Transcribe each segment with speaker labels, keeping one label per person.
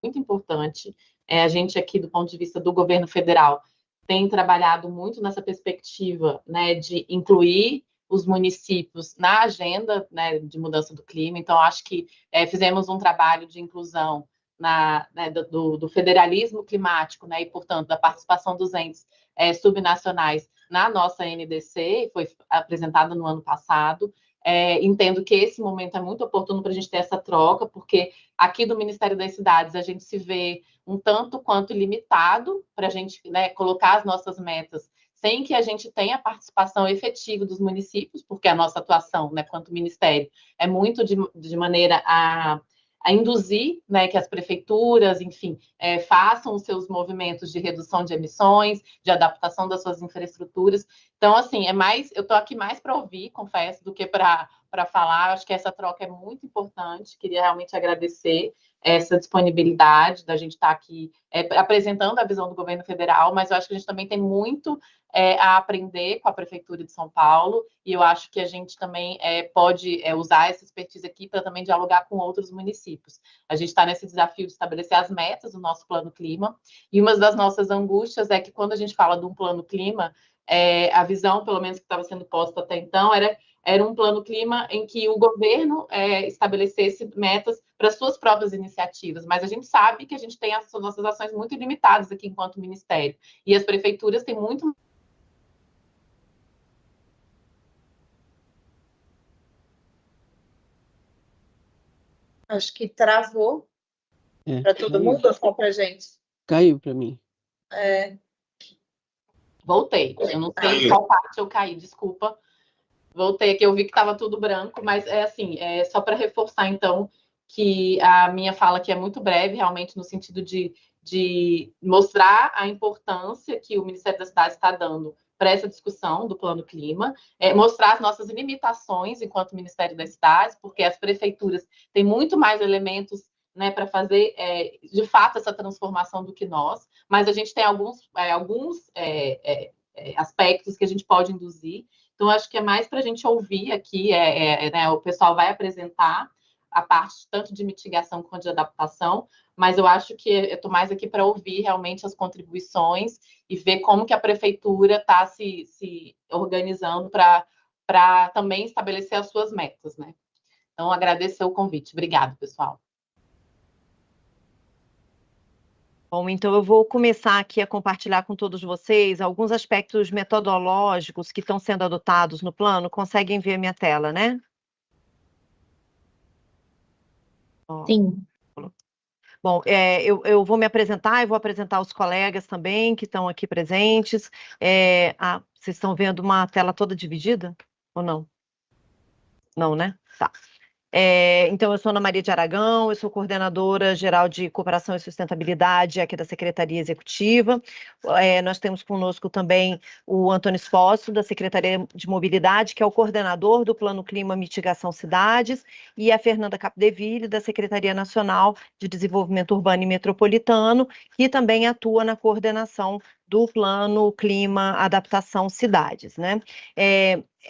Speaker 1: muito importante. A gente aqui, do ponto de vista do governo federal, tem trabalhado muito nessa perspectiva, né, de incluir os municípios na agenda, né, de mudança do clima. Então, acho que fizemos um trabalho de inclusão né, do federalismo climático, né, e, portanto, da participação dos entes subnacionais na nossa NDC, foi apresentada no ano passado. Entendo que esse momento é muito oportuno para a gente ter essa troca, porque aqui do Ministério das Cidades a gente se vê um tanto quanto limitado para a gente, né, colocar as nossas metas sem que a gente tenha participação efetiva dos municípios, porque a nossa atuação, né, quanto Ministério, é muito de maneira a induzir, né, que as prefeituras, enfim, façam os seus movimentos de redução de emissões, de adaptação das suas infraestruturas. Então, assim, eu estou aqui mais para ouvir, confesso, do que para falar. Acho que essa troca é muito importante. Queria realmente agradecer essa disponibilidade da gente estar aqui apresentando a visão do governo federal, mas eu acho que a gente também tem muito a aprender com a Prefeitura de São Paulo, e eu acho que a gente também pode usar essa expertise aqui para também dialogar com outros municípios. A gente está nesse desafio de estabelecer as metas do nosso plano clima, e uma das nossas angústias é que quando a gente fala de um plano clima, a visão, pelo menos que estava sendo posta até então, era um plano clima em que o governo estabelecesse metas para suas próprias iniciativas, mas a gente sabe que a gente tem as nossas ações muito limitadas aqui enquanto ministério, e as prefeituras têm muito...
Speaker 2: Acho que travou para todo mundo ou só para a gente?
Speaker 3: Caiu para mim.
Speaker 1: Voltei, eu não sei em qual parte eu caí, desculpa. Voltei aqui, eu vi que estava tudo branco, mas só para reforçar, então, que a minha fala aqui é muito breve, realmente, no sentido de mostrar a importância que o Ministério das Cidades está dando para essa discussão do Plano Clima, mostrar as nossas limitações enquanto Ministério das Cidades, porque as prefeituras têm muito mais elementos, né, para fazer, de fato, essa transformação do que nós, mas a gente tem alguns aspectos que a gente pode induzir. Então, acho que é mais para a gente ouvir aqui, né, o pessoal vai apresentar a parte tanto de mitigação quanto de adaptação, mas eu acho que eu estou mais aqui para ouvir realmente as contribuições e ver como que a prefeitura está se organizando para também estabelecer as suas metas, né? Então, agradecer o convite. Obrigada, pessoal.
Speaker 4: Bom, então eu vou começar aqui a compartilhar com todos vocês alguns aspectos metodológicos que estão sendo adotados no plano. Conseguem ver a minha tela, né?
Speaker 2: Sim.
Speaker 4: Bom, eu vou me apresentar, eu vou apresentar os colegas também que estão aqui presentes. Vocês estão vendo uma tela toda dividida? Ou não? Não, né? Tá. Então, eu sou Ana Maria de Aragão, eu sou coordenadora geral de Cooperação e Sustentabilidade aqui da Secretaria Executiva. Nós temos conosco também o Antônio Esposo, da Secretaria de Mobilidade, que é o coordenador do Plano Clima Mitigação Cidades, e a Fernanda Capdeville, da Secretaria Nacional de Desenvolvimento Urbano e Metropolitano, que também atua na coordenação do Plano Clima Adaptação Cidades, né?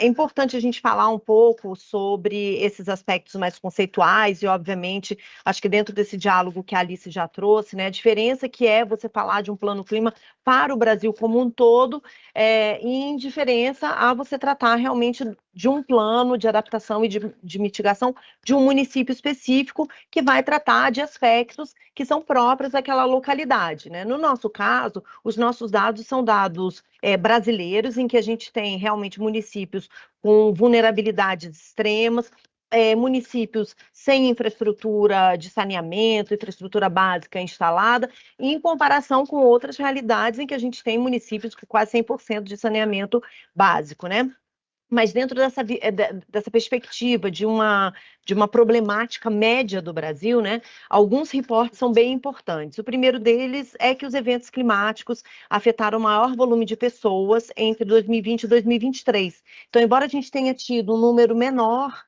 Speaker 4: É importante a gente falar um pouco sobre esses aspectos mais conceituais e, obviamente, acho que dentro desse diálogo que a Alice já trouxe, né, a diferença que é você falar de um plano clima para o Brasil como um todo, em diferença a você tratar realmente de um plano de adaptação e de mitigação de um município específico que vai tratar de aspectos que são próprios daquela localidade, né? No nosso caso, os nossos dados são dados brasileiros, em que a gente tem realmente municípios com vulnerabilidades extremas, municípios sem infraestrutura de saneamento, infraestrutura básica instalada, em comparação com outras realidades em que a gente tem municípios com quase 100% de saneamento básico, né? Mas dentro dessa perspectiva de uma problemática média do Brasil, né, alguns reportes são bem importantes. O primeiro deles é que os eventos climáticos afetaram o maior volume de pessoas entre 2020 e 2023. Então, embora a gente tenha tido um número menor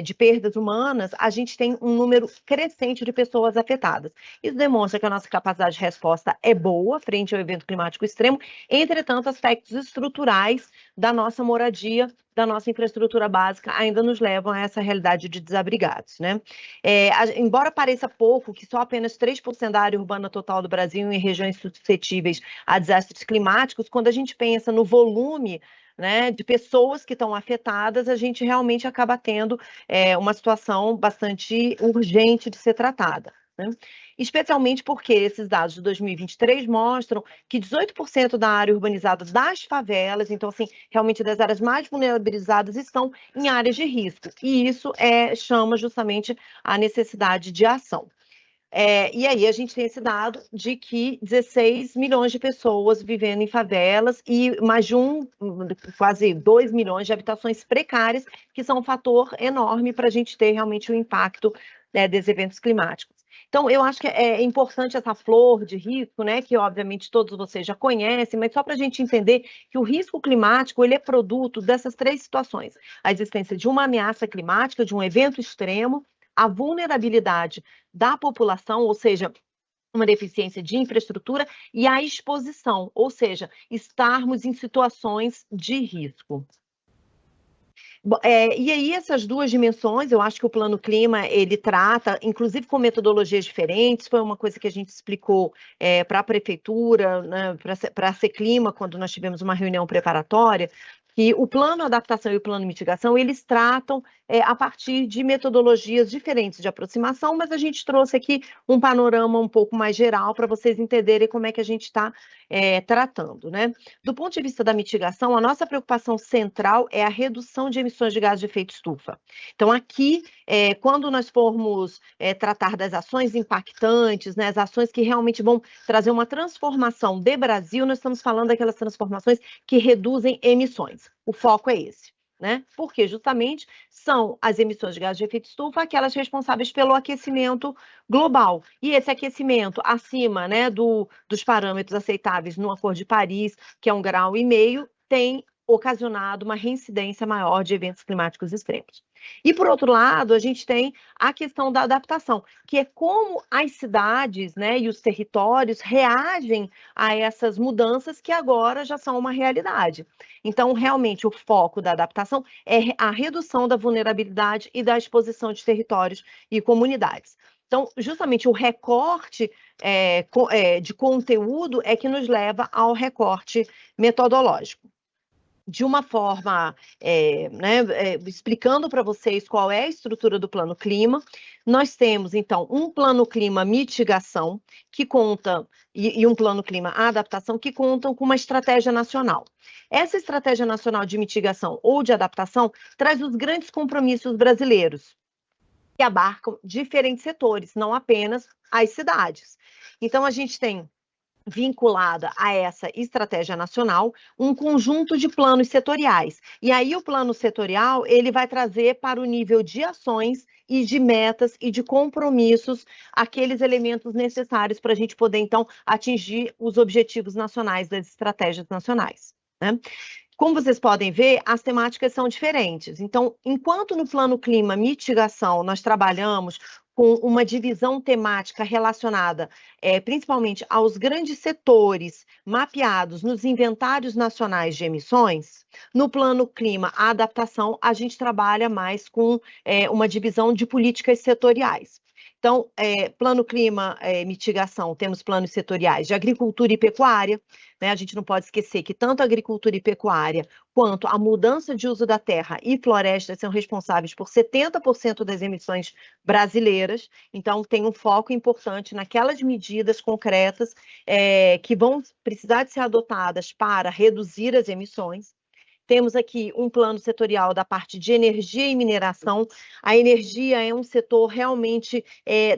Speaker 4: de perdas humanas, a gente tem um número crescente de pessoas afetadas. Isso demonstra que a nossa capacidade de resposta é boa frente ao evento climático extremo, entretanto, aspectos estruturais da nossa moradia, da nossa infraestrutura básica, ainda nos levam a essa realidade de desabrigados, né? Embora pareça pouco, que só apenas 3% da área urbana total do Brasil em regiões suscetíveis a desastres climáticos, quando a gente pensa no volume, né, de pessoas que estão afetadas, a gente realmente acaba tendo uma situação bastante urgente de ser tratada, né? Especialmente porque esses dados de 2023 mostram que 18% da área urbanizada das favelas, então, assim, realmente das áreas mais vulnerabilizadas, estão em áreas de risco. E isso chama justamente a necessidade de ação. E aí a gente tem esse dado de que 16 milhões de pessoas vivendo em favelas e mais de quase 2 milhões de habitações precárias, que são um fator enorme para a gente ter realmente o impacto desses eventos climáticos. Então, eu acho que é importante essa flor de risco, né, que obviamente todos vocês já conhecem, mas só para a gente entender que o risco climático ele é produto dessas 3 situações: a existência de uma ameaça climática, de um evento extremo, a vulnerabilidade da população, ou seja, uma deficiência de infraestrutura, e a exposição, ou seja, estarmos em situações de risco. E aí essas 2 dimensões, eu acho que o Plano Clima, ele trata, inclusive com metodologias diferentes, foi uma coisa que a gente explicou para a prefeitura, né, para a Seclima, quando nós tivemos uma reunião preparatória, que o plano adaptação e o plano mitigação, eles tratam a partir de metodologias diferentes de aproximação, mas a gente trouxe aqui um panorama um pouco mais geral para vocês entenderem como é que a gente está tratando, né? Do ponto de vista da mitigação, a nossa preocupação central é a redução de emissões de gases de efeito estufa. Então, aqui, quando nós formos tratar das ações impactantes, né, as ações que realmente vão trazer uma transformação de Brasil, nós estamos falando daquelas transformações que reduzem emissões. O foco é esse, né? Porque justamente são as emissões de gases de efeito estufa aquelas responsáveis pelo aquecimento global. E esse aquecimento acima, né, dos parâmetros aceitáveis no Acordo de Paris, que é 1,5 graus, tem ocasionado uma reincidência maior de eventos climáticos extremos. E, por outro lado, a gente tem a questão da adaptação, que é como as cidades, né, e os territórios reagem a essas mudanças que agora já são uma realidade. Então, realmente, o foco da adaptação é a redução da vulnerabilidade e da exposição de territórios e comunidades. Então, justamente o recorte de conteúdo é que nos leva ao recorte metodológico. De uma forma, explicando para vocês qual é a estrutura do Plano Clima, nós temos, então, um Plano Clima mitigação, que conta, e um Plano Clima adaptação, que contam com uma estratégia nacional. Essa estratégia nacional de mitigação ou de adaptação traz os grandes compromissos brasileiros, que abarcam diferentes setores, não apenas as cidades. Então, a gente tem vinculada a essa estratégia nacional, um conjunto de planos setoriais. E aí o plano setorial, ele vai trazer para o nível de ações e de metas e de compromissos aqueles elementos necessários para a gente poder, então, atingir os objetivos nacionais das estratégias nacionais, né? Como vocês podem ver, as temáticas são diferentes. Então, enquanto no Plano Clima Mitigação nós trabalhamos com uma divisão temática relacionada principalmente aos grandes setores mapeados nos inventários nacionais de emissões, no Plano Clima Adaptação, a gente trabalha mais com uma divisão de políticas setoriais. Então, Plano Clima Mitigação, temos planos setoriais de agricultura e pecuária, né? A gente não pode esquecer que tanto a agricultura e pecuária quanto a mudança de uso da terra e florestas são responsáveis por 70% das emissões brasileiras. Então, tem um foco importante naquelas medidas concretas que vão precisar de ser adotadas para reduzir as emissões. Temos aqui um plano setorial da parte de energia e mineração. A energia é um setor realmente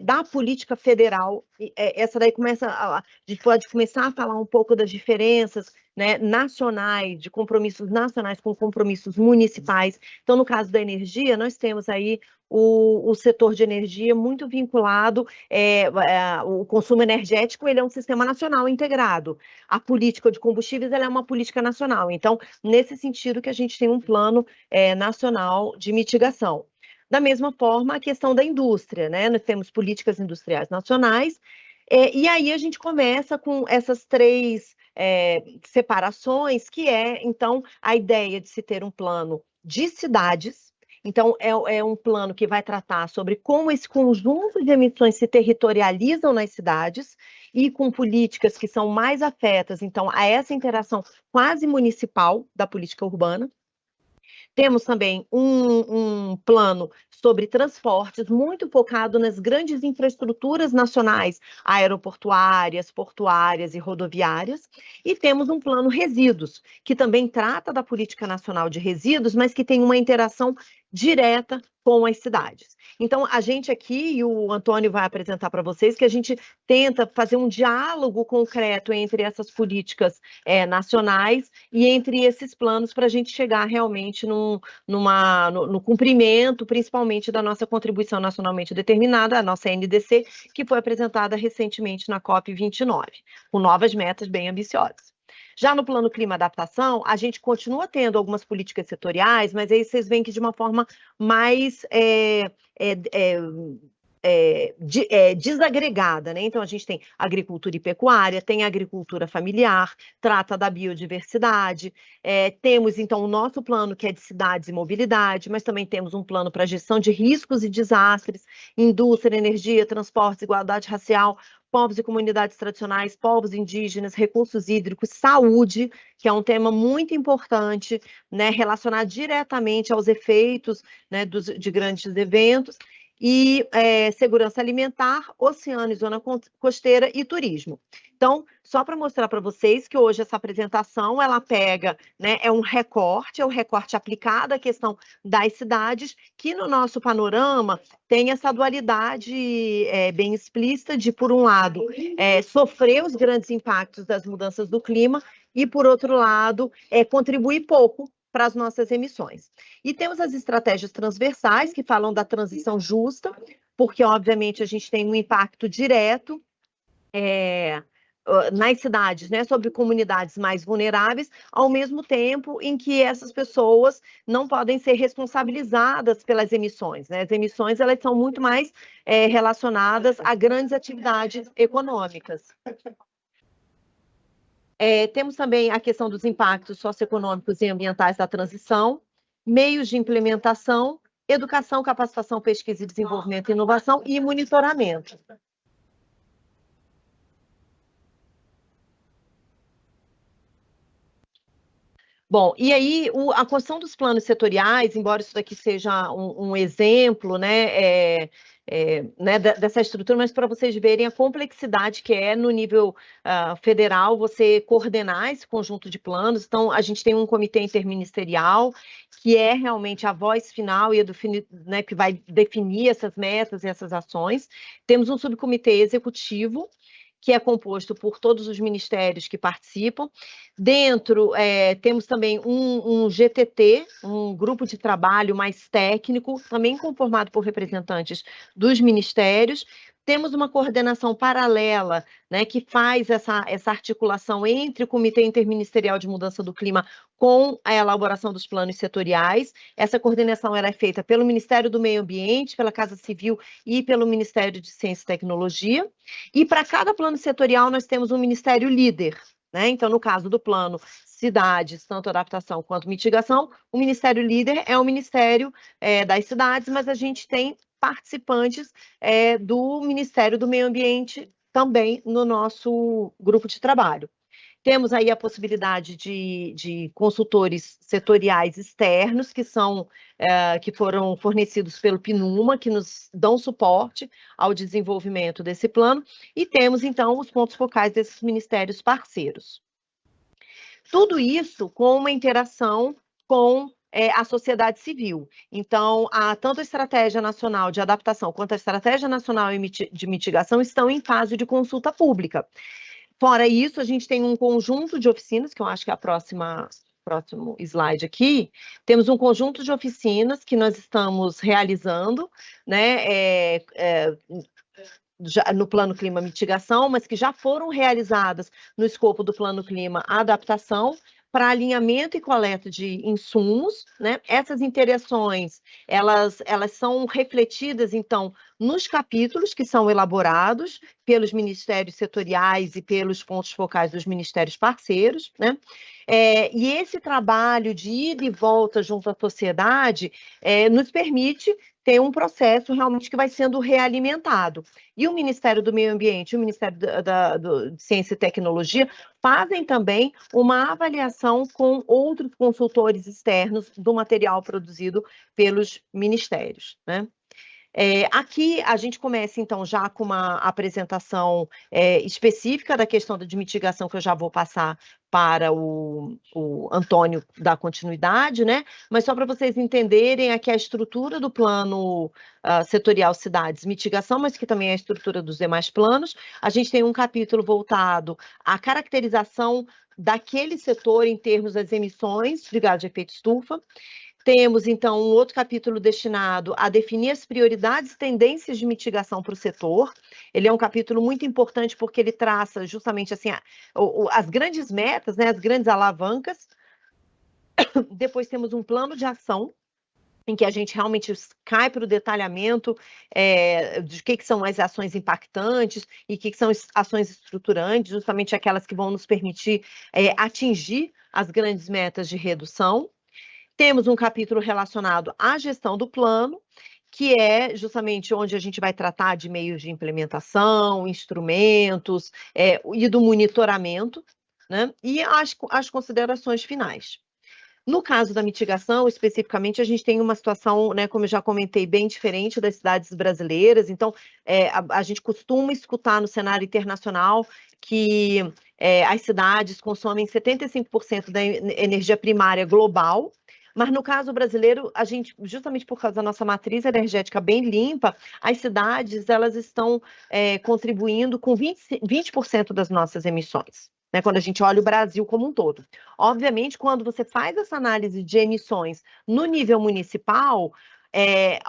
Speaker 4: da política federal. Essa daí a gente pode começar a falar um pouco das diferenças, né, nacionais, de compromissos nacionais com compromissos municipais. Então, no caso da energia, nós temos aí o setor de energia muito vinculado, o consumo energético, ele é um sistema nacional integrado. A política de combustíveis, ela é uma política nacional. Então, nesse sentido que a gente tem um plano nacional de mitigação. Da mesma forma, a questão da indústria, né? Nós temos políticas industriais nacionais, E aí a gente começa com essas três separações, que é, então, a ideia de se ter um plano de cidades. Então, é um plano que vai tratar sobre como esse conjunto de emissões se territorializam nas cidades e com políticas que são mais afetas, então, a essa interação quase municipal da política urbana. Temos também um plano sobre transportes, muito focado nas grandes infraestruturas nacionais, aeroportuárias, portuárias e rodoviárias. E temos um plano resíduos, que também trata da política nacional de resíduos, mas que tem uma interação direta com as cidades. Então, a gente aqui, e o Antônio vai apresentar para vocês, que a gente tenta fazer um diálogo concreto entre essas políticas nacionais e entre esses planos para a gente chegar realmente no cumprimento, principalmente da nossa contribuição nacionalmente determinada, a nossa NDC, que foi apresentada recentemente na COP29, com novas metas bem ambiciosas. Já no plano clima adaptação, a gente continua tendo algumas políticas setoriais, mas aí vocês veem que de uma forma mais desagregada, né? Então, a gente tem agricultura e pecuária, tem agricultura familiar, trata da biodiversidade, temos, então, o nosso plano, que é de cidades e mobilidade, mas também temos um plano para gestão de riscos e desastres, indústria, energia, transportes, igualdade racial, povos e comunidades tradicionais, povos indígenas, recursos hídricos, saúde, que é um tema muito importante, né, relacionado diretamente aos efeitos, né, de grandes eventos, e segurança alimentar, oceano e zona costeira e turismo. Então, só para mostrar para vocês que hoje essa apresentação, ela pega, né, é um recorte aplicado à questão das cidades, que no nosso panorama tem essa dualidade bem explícita de, por um lado, sofrer os grandes impactos das mudanças do clima e, por outro lado, contribuir pouco para as nossas emissões. E temos as estratégias transversais, que falam da transição justa, porque, obviamente, a gente tem um impacto direto nas cidades, né, sobre comunidades mais vulneráveis, ao mesmo tempo em que essas pessoas não podem ser responsabilizadas pelas emissões, né? As emissões, elas são muito mais relacionadas a grandes atividades econômicas. Temos também a questão dos impactos socioeconômicos e ambientais da transição, meios de implementação, educação, capacitação, pesquisa e desenvolvimento, inovação e monitoramento. Bom, e aí a construção dos planos setoriais, embora isso daqui seja um exemplo, né, dessa estrutura, mas para vocês verem a complexidade que é no nível federal você coordenar esse conjunto de planos. Então, a gente tem um comitê interministerial que é realmente a voz final e né, que vai definir essas metas e essas ações. Temos um subcomitê executivo, que é composto por todos os ministérios que participam. Dentro, temos também um GTT, um grupo de trabalho mais técnico, também conformado por representantes dos ministérios. Temos uma coordenação paralela, né, que faz essa articulação entre o Comitê Interministerial de Mudança do Clima com a elaboração dos planos setoriais. Essa coordenação é feita pelo Ministério do Meio Ambiente, pela Casa Civil e pelo Ministério de Ciência e Tecnologia. E para cada plano setorial nós temos um ministério líder, né? Então, no caso do plano cidades, tanto adaptação quanto mitigação, o ministério líder é o Ministério das Cidades, mas a gente tem participantes do Ministério do Meio Ambiente também no nosso grupo de trabalho. Temos aí a possibilidade de consultores setoriais externos, que foram fornecidos pelo PNUMA, que nos dão suporte ao desenvolvimento desse plano, e temos, então, os pontos focais desses ministérios parceiros. Tudo isso com uma interação com a sociedade civil. Então, tanto a Estratégia Nacional de Adaptação quanto a Estratégia Nacional de Mitigação estão em fase de consulta pública. Fora isso, a gente tem um conjunto de oficinas, que eu acho que é próximo slide aqui, temos um conjunto de oficinas que nós estamos realizando, né, no Plano Clima Mitigação, mas que já foram realizadas no escopo do Plano Clima Adaptação, para alinhamento e coleta de insumos, né? Essas interações, elas são refletidas, então, nos capítulos que são elaborados pelos ministérios setoriais e pelos pontos focais dos ministérios parceiros, né? E esse trabalho de ida e volta junto à sociedade nos permite ter um processo realmente que vai sendo realimentado. E o Ministério do Meio Ambiente e o Ministério de Ciência e Tecnologia fazem também uma avaliação com outros consultores externos do material produzido pelos ministérios, né? Aqui a gente começa, então, já com uma apresentação específica da questão de mitigação, que eu já vou passar para o Antônio dar continuidade, né? Mas só para vocês entenderem aqui a estrutura do plano setorial cidades mitigação, mas que também é a estrutura dos demais planos. A gente tem um capítulo voltado à caracterização daquele setor em termos das emissões de gás de efeito estufa. Temos, então, um outro capítulo destinado a definir as prioridades e tendências de mitigação para o setor. Ele é um capítulo muito importante porque ele traça justamente assim, as grandes metas, né, as grandes alavancas. Depois temos um plano de ação, em que a gente realmente cai para o detalhamento de que são as ações impactantes e que são ações estruturantes, justamente aquelas que vão nos permitir atingir as grandes metas de redução. Temos um capítulo relacionado à gestão do plano, que é justamente onde a gente vai tratar de meios de implementação, instrumentos e do monitoramento, né? E as considerações finais. No caso da mitigação, especificamente, a gente tem uma situação, né, como eu já comentei, bem diferente das cidades brasileiras. Então, a gente costuma escutar no cenário internacional que as cidades consomem 75% da energia primária global. Mas no caso brasileiro, a gente, justamente por causa da nossa matriz energética bem limpa, as cidades elas estão contribuindo com 20% das nossas emissões, né, quando a gente olha o Brasil como um todo. Obviamente, quando você faz essa análise de emissões no nível municipal,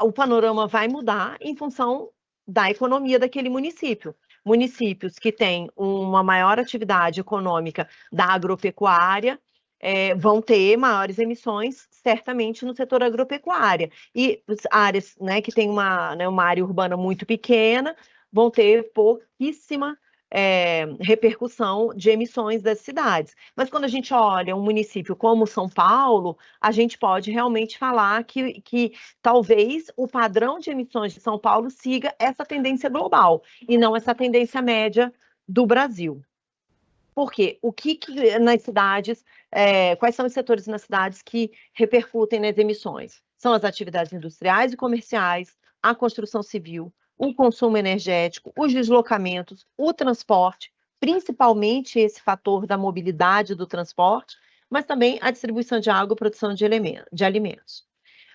Speaker 4: o panorama vai mudar em função da economia daquele município. Municípios que têm uma maior atividade econômica da agropecuária, vão ter maiores emissões, certamente, no setor agropecuária. E áreas, né, que têm uma área urbana muito pequena vão ter pouquíssima repercussão de emissões das cidades. Mas quando a gente olha um município como São Paulo, a gente pode realmente falar que talvez o padrão de emissões de São Paulo siga essa tendência global e não essa tendência média do Brasil. Porque o que nas cidades, quais são os setores nas cidades que repercutem nas emissões? São as atividades industriais e comerciais, a construção civil, o consumo energético, os deslocamentos, o transporte, principalmente esse fator da mobilidade do transporte, mas também a distribuição de água e produção de alimentos.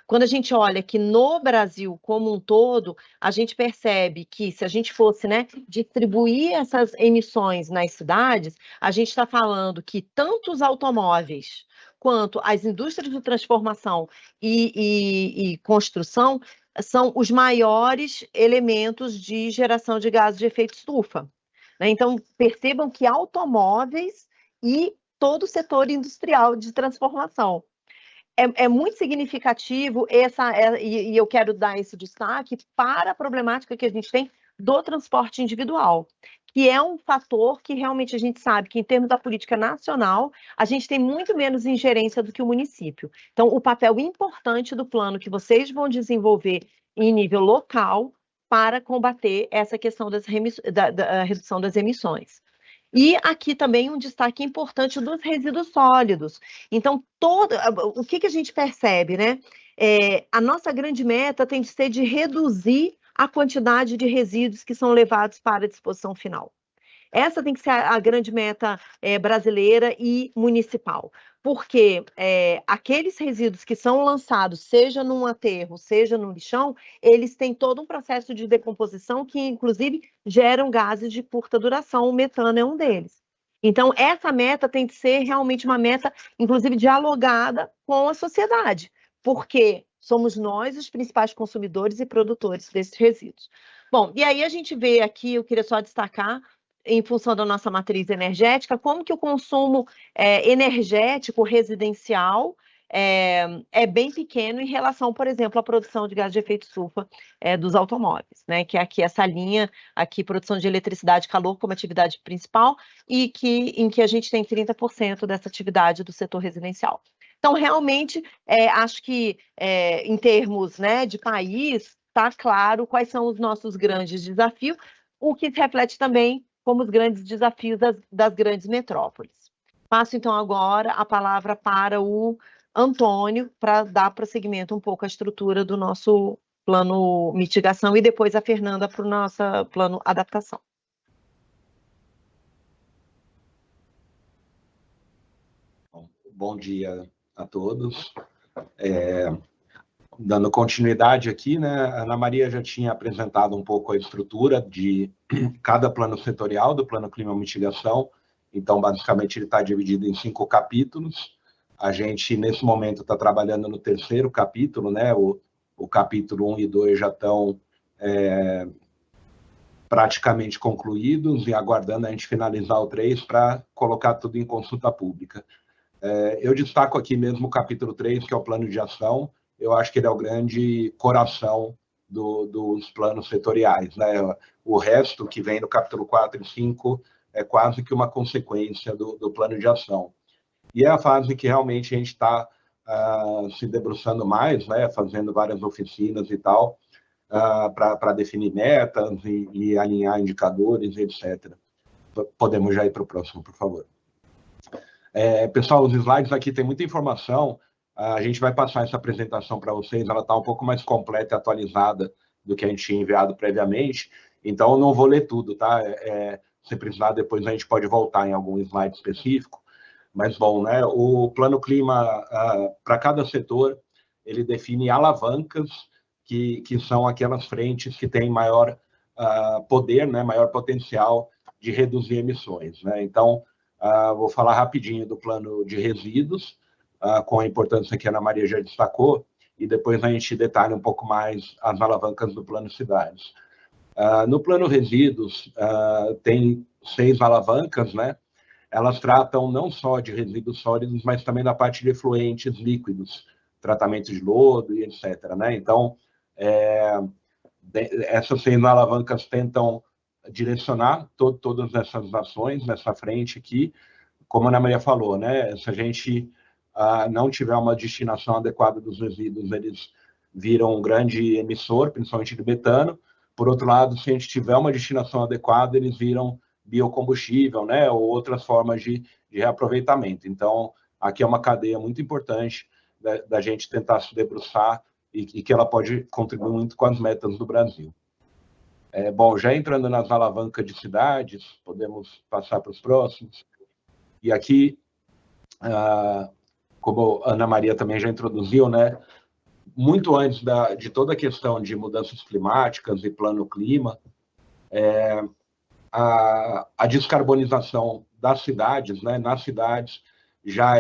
Speaker 4: Quando a gente olha que no Brasil como um todo, a gente percebe que se a gente fosse, né, distribuir essas emissões nas cidades, a gente está falando que tanto os automóveis quanto as indústrias de transformação e construção são os maiores elementos de geração de gases de efeito estufa, né? Então, percebam que automóveis e todo o setor industrial de transformação. É muito significativo e eu quero dar esse destaque para a problemática que a gente tem do transporte individual, que é um fator que realmente a gente sabe que, em termos da política nacional, a gente tem muito menos ingerência do que o município. Então, o papel importante do plano que vocês vão desenvolver em nível local para combater essa questão da redução das emissões. E aqui também um destaque importante dos resíduos sólidos. Então, o que a gente percebe, né? A nossa grande meta tem de ser de reduzir a quantidade de resíduos que são levados para a disposição final. Essa tem que ser a grande meta brasileira e municipal, porque aqueles resíduos que são lançados, seja num aterro, seja no lixão, eles têm todo um processo de decomposição que, inclusive, geram gases de curta duração, o metano é um deles. Então, essa meta tem que ser realmente uma meta, inclusive, dialogada com a sociedade, porque somos nós os principais consumidores e produtores desses resíduos. Bom, e aí a gente vê aqui, eu queria só destacar em função da nossa matriz energética, como que o consumo energético residencial é bem pequeno em relação, por exemplo, à produção de gás de efeito estufa dos automóveis, né? Que é aqui essa linha, aqui produção de eletricidade e calor como atividade principal, e em que a gente tem 30% dessa atividade do setor residencial. Então, realmente, acho que em termos, né, de país, está claro quais são os nossos grandes desafios, o que se reflete também como os grandes desafios das grandes metrópoles. Passo, então, agora a palavra para o Antônio, para dar prosseguimento um pouco à estrutura do nosso plano mitigação, e depois a Fernanda para o nosso plano adaptação.
Speaker 3: Bom dia a todos. Dando continuidade aqui, né, a Ana Maria já tinha apresentado um pouco a estrutura de cada plano setorial do Plano Clima Mitigação. Então, basicamente, ele está dividido em 5 capítulos. A gente, nesse momento, está trabalhando no 3º capítulo, né? O capítulo 1 e 2 já estão praticamente concluídos e aguardando a gente finalizar o 3 para colocar tudo em consulta pública. Eu destaco aqui mesmo o capítulo 3, que é o plano de ação. Eu acho que ele é o grande coração dos planos setoriais, né? O resto, que vem no capítulo 4 e 5, é quase que uma consequência do plano de ação. E é a fase que realmente a gente está se debruçando mais, né? Fazendo várias oficinas e tal, para definir metas e alinhar indicadores, etc. Podemos já ir para o próximo, por favor. Pessoal, os slides aqui tem muita informação. A gente vai passar essa apresentação para vocês, ela está um pouco mais completa e atualizada do que a gente tinha enviado previamente, então eu não vou ler tudo, tá? Se precisar, depois a gente pode voltar em algum slide específico, mas, bom, né, o Plano Clima, para cada setor, ele define alavancas, que são aquelas frentes que têm maior poder, né, maior potencial de reduzir emissões, né? Então, vou falar rapidinho do plano de resíduos, com a importância que a Ana Maria já destacou, e depois a gente detalha um pouco mais as alavancas do plano cidades. No plano resíduos, tem 6 alavancas, né? Elas tratam não só de resíduos sólidos, mas também da parte de efluentes líquidos, tratamento de lodo e etc., né? Então, essas 6 alavancas tentam direcionar todas essas ações nessa frente aqui. Como a Ana Maria falou, né? Se a gente não tiver uma destinação adequada dos resíduos, eles viram um grande emissor, principalmente de metano. Por outro lado, se a gente tiver uma destinação adequada, eles viram biocombustível, né? Ou outras formas de reaproveitamento. Então, aqui é uma cadeia muito importante da gente tentar se debruçar e que ela pode contribuir muito com as metas do Brasil. Bom, já entrando nas alavancas de cidades, podemos passar para os próximos. E aqui, como a Ana Maria também já introduziu, né, muito antes de toda a questão de mudanças climáticas e plano clima, a descarbonização das cidades, né, nas cidades, já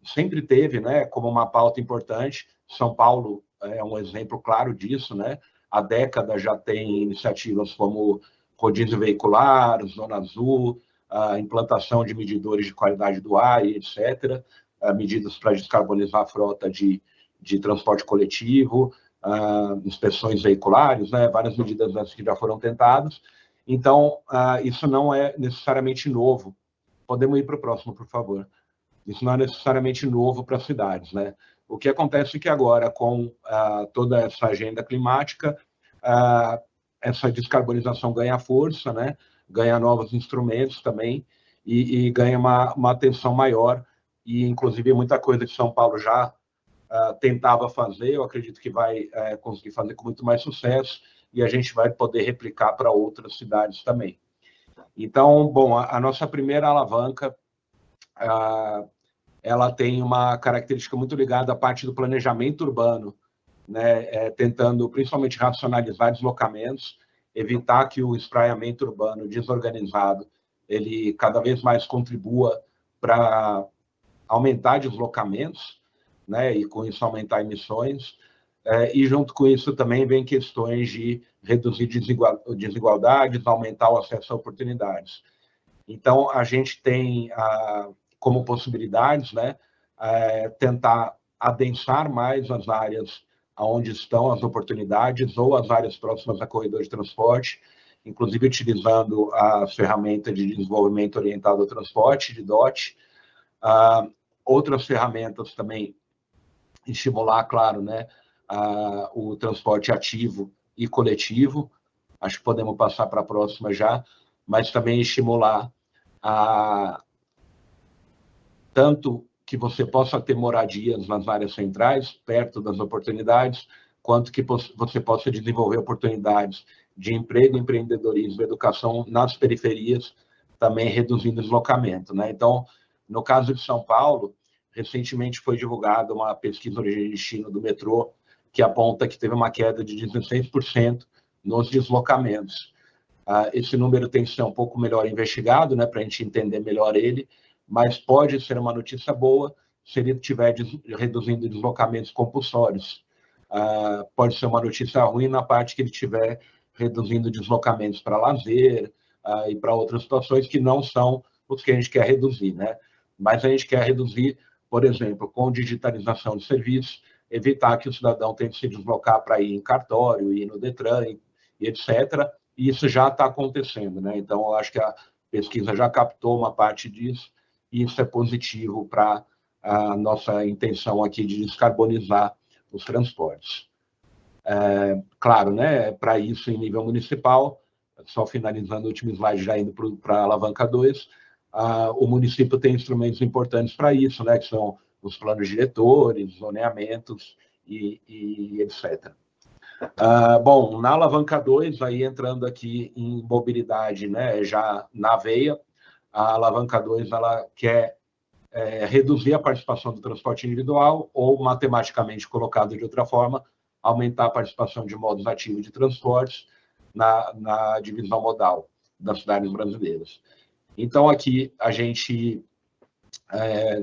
Speaker 3: sempre teve, né, como uma pauta importante. São Paulo é um exemplo claro disso, né? Há décadas já tem iniciativas como rodízio veicular, Zona Azul, a implantação de medidores de qualidade do ar, etc., medidas para descarbonizar a frota de transporte coletivo, inspeções veiculares, né? Várias medidas dessas que já foram tentadas. Então, isso não é necessariamente novo. Podemos ir para o próximo, por favor. Isso não é necessariamente novo para as cidades, né? O que acontece é que agora, com toda essa agenda climática, essa descarbonização ganha força, né? Ganha novos instrumentos também e ganha uma atenção maior. E, inclusive, muita coisa que São Paulo já tentava fazer, eu acredito que vai conseguir fazer com muito mais sucesso, e a gente vai poder replicar para outras cidades também. Então, bom, a nossa primeira alavanca, ela tem uma característica muito ligada à parte do planejamento urbano, né? Tentando principalmente racionalizar deslocamentos, evitar que o espraiamento urbano desorganizado ele cada vez mais contribua para aumentar deslocamentos, né? E com isso aumentar emissões. e junto com isso também vem questões de reduzir desigualdades, aumentar o acesso a oportunidades. Então, a gente tem como possibilidades, né, tentar adensar mais as áreas onde estão as oportunidades ou as áreas próximas a corredor de transporte, inclusive utilizando a ferramenta de desenvolvimento orientado ao transporte, de DOT. Outras ferramentas também, estimular, claro, né, o transporte ativo e coletivo, acho que podemos passar para a próxima já, mas também estimular tanto que você possa ter moradias nas áreas centrais, perto das oportunidades, quanto que você possa desenvolver oportunidades de emprego, empreendedorismo, educação nas periferias, também reduzindo o deslocamento, né? Então, no caso de São Paulo, recentemente foi divulgada uma pesquisa de destino do metrô que aponta que teve uma queda de 16% nos deslocamentos. Esse número tem que ser um pouco melhor investigado, né, para a gente entender melhor ele, mas pode ser uma notícia boa se ele estiver reduzindo deslocamentos compulsórios. Pode ser uma notícia ruim na parte que ele estiver reduzindo deslocamentos para lazer e para outras situações que não são os que a gente quer reduzir, né? Mas a gente quer reduzir, por exemplo, com digitalização de serviços, evitar que o cidadão tenha que se deslocar para ir em cartório, ir no Detran, e etc. E isso já está acontecendo, né? Então, eu acho que a pesquisa já captou uma parte disso, e isso é positivo para a nossa intenção aqui de descarbonizar os transportes. Claro, né? Para isso, em nível municipal, só finalizando o último slide, já indo para a alavanca 2, o município tem instrumentos importantes para isso, né? Que são os planos diretores, zoneamentos e etc. Bom, na alavanca 2, aí entrando aqui em mobilidade, né, já na veia, a alavanca 2 ela quer reduzir a participação do transporte individual ou, matematicamente colocado de outra forma, aumentar a participação de modos ativos de transportes na divisão modal das cidades brasileiras. Então, aqui a gente,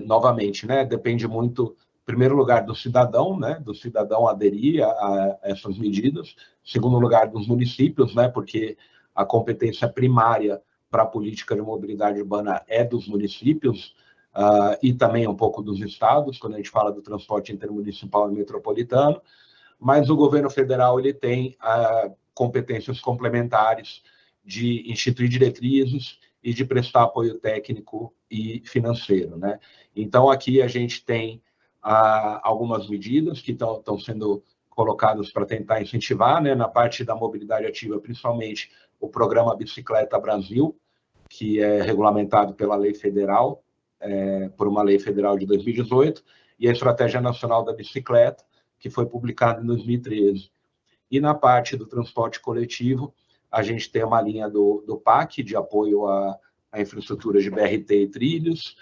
Speaker 3: novamente, né, depende muito, em primeiro lugar, do cidadão, né, do cidadão aderir a essas medidas, em segundo lugar, dos municípios, né, porque a competência primária para a política de mobilidade urbana é dos municípios, e também um pouco dos estados, quando a gente fala do transporte intermunicipal e metropolitano, mas o governo federal ele tem competências complementares de instituir diretrizes e de prestar apoio técnico e financeiro, né? Então, aqui a gente tem algumas medidas que estão sendo colocadas para tentar incentivar, né? Na parte da mobilidade ativa, principalmente o Programa Bicicleta Brasil, que é regulamentado pela lei federal, por uma lei federal de 2018, e a Estratégia Nacional da Bicicleta, que foi publicada em 2013. E na parte do transporte coletivo, a gente tem uma linha do PAC, de apoio à infraestrutura de BRT e trilhos,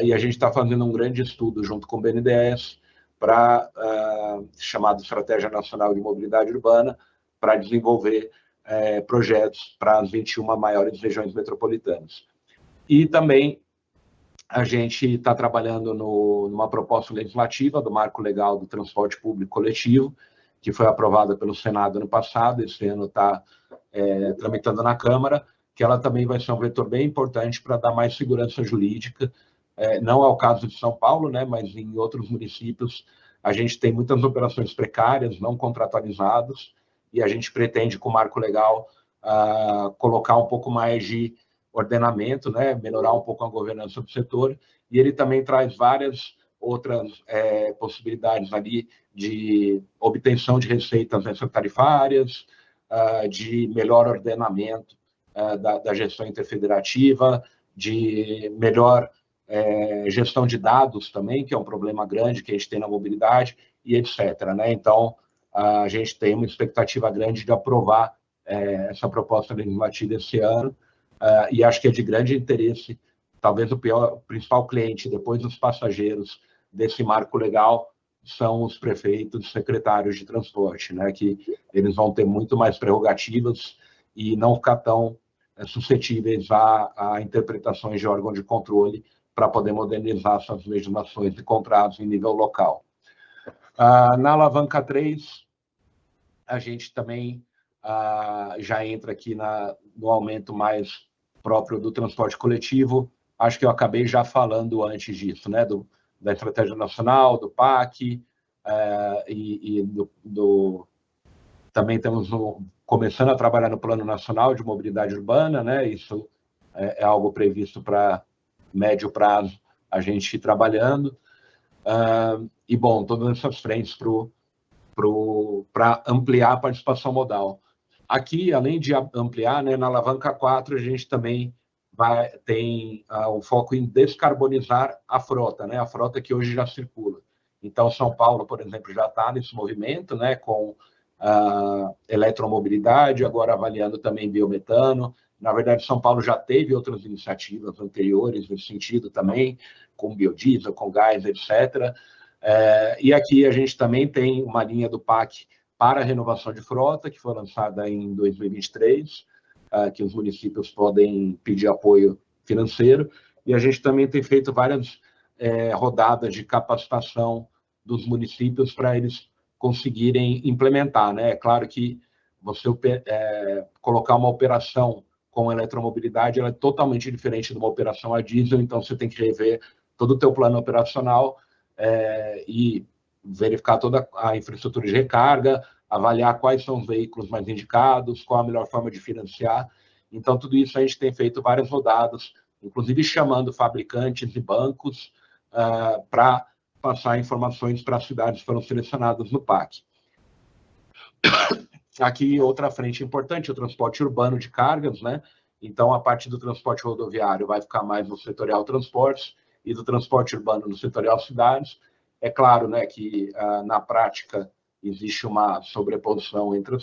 Speaker 3: e a gente está fazendo um grande estudo junto com o BNDES, chamado Estratégia Nacional de Mobilidade Urbana, para desenvolver projetos para as 21 maiores regiões metropolitanas. E também a gente está trabalhando numa proposta legislativa do Marco Legal do Transporte Público Coletivo, que foi aprovada pelo Senado ano passado, esse ano está tramitando na Câmara, que ela também vai ser um vetor bem importante para dar mais segurança jurídica. Não é o caso de São Paulo, né, mas em outros municípios a gente tem muitas operações precárias, não contratualizadas, e a gente pretende, com o Marco Legal, colocar um pouco mais de ordenamento, né, melhorar um pouco a governança do setor, e ele também traz várias outras possibilidades ali de obtenção de receitas extratarifárias, de melhor ordenamento da gestão interfederativa, de melhor gestão de dados também, que é um problema grande que a gente tem na mobilidade, e etc., né? Então, a gente tem uma expectativa grande de aprovar essa proposta legislativa esse ano, e acho que é de grande interesse, talvez o principal cliente, depois dos passageiros desse marco legal, são os prefeitos e secretários de transporte, né, que eles vão ter muito mais prerrogativas e não ficar tão suscetíveis a interpretações de órgão de controle para poder modernizar suas legislações e contratos em nível local. Na alavanca 3, a gente também já entra aqui no aumento mais próprio do transporte coletivo. Acho que eu acabei já falando antes disso, né? Da estratégia nacional, do PAC, também estamos começando a trabalhar no Plano Nacional de Mobilidade Urbana, né? Isso é algo previsto para médio prazo a gente ir trabalhando. E, bom, todas essas frentes para ampliar a participação modal. Aqui, além de ampliar, né, na alavanca 4, a gente também tem o foco em descarbonizar a frota, né, a frota que hoje já circula. Então, São Paulo, por exemplo, já está nesse movimento, né, com a eletromobilidade, agora avaliando também biometano. Na verdade, São Paulo já teve outras iniciativas anteriores nesse sentido também, com biodiesel, com gás, etc. E aqui a gente também tem uma linha do PAC para a renovação de frota, que foi lançada em 2023, que os municípios podem pedir apoio financeiro, e a gente também tem feito várias rodadas de capacitação dos municípios para eles conseguirem implementar, né? É claro que você colocar uma operação com eletromobilidade, ela é totalmente diferente de uma operação a diesel, então você tem que rever todo o teu plano operacional e verificar toda a infraestrutura de recarga, avaliar quais são os veículos mais indicados, qual a melhor forma de financiar. Então, tudo isso a gente tem feito várias rodadas, inclusive chamando fabricantes e bancos para passar informações para as cidades que foram selecionadas no PAC. Aqui, outra frente importante, o transporte urbano de cargas, né? Então, a parte do transporte rodoviário vai ficar mais no setorial transportes e do transporte urbano no setorial cidades. É claro, né, que na prática existe uma sobreposição entre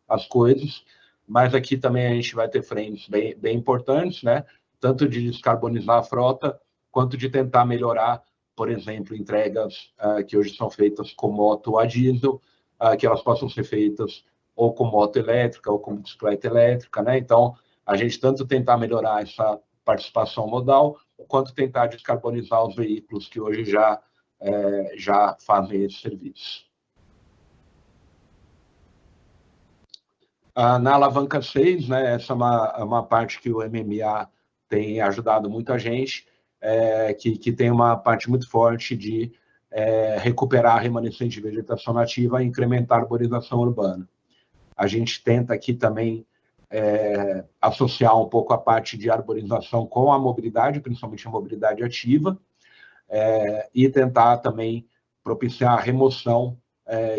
Speaker 3: as coisas, mas aqui também a gente vai ter frentes bem importantes, né? Tanto de descarbonizar a frota, quanto de tentar melhorar, por exemplo, entregas que hoje são feitas com moto a diesel, que elas possam ser feitas ou com moto elétrica ou com bicicleta elétrica, né? Então, a gente tanto tentar melhorar essa participação modal, quanto tentar descarbonizar os veículos que hoje já fazem esse serviço. Na alavanca 6, né, essa é uma parte que o MMA tem ajudado muita gente, que tem uma parte muito forte de recuperar a remanescente de vegetação nativa e incrementar a arborização urbana. A gente tenta aqui também associar um pouco a parte de arborização com a mobilidade, principalmente a mobilidade ativa, e tentar também propiciar a remoção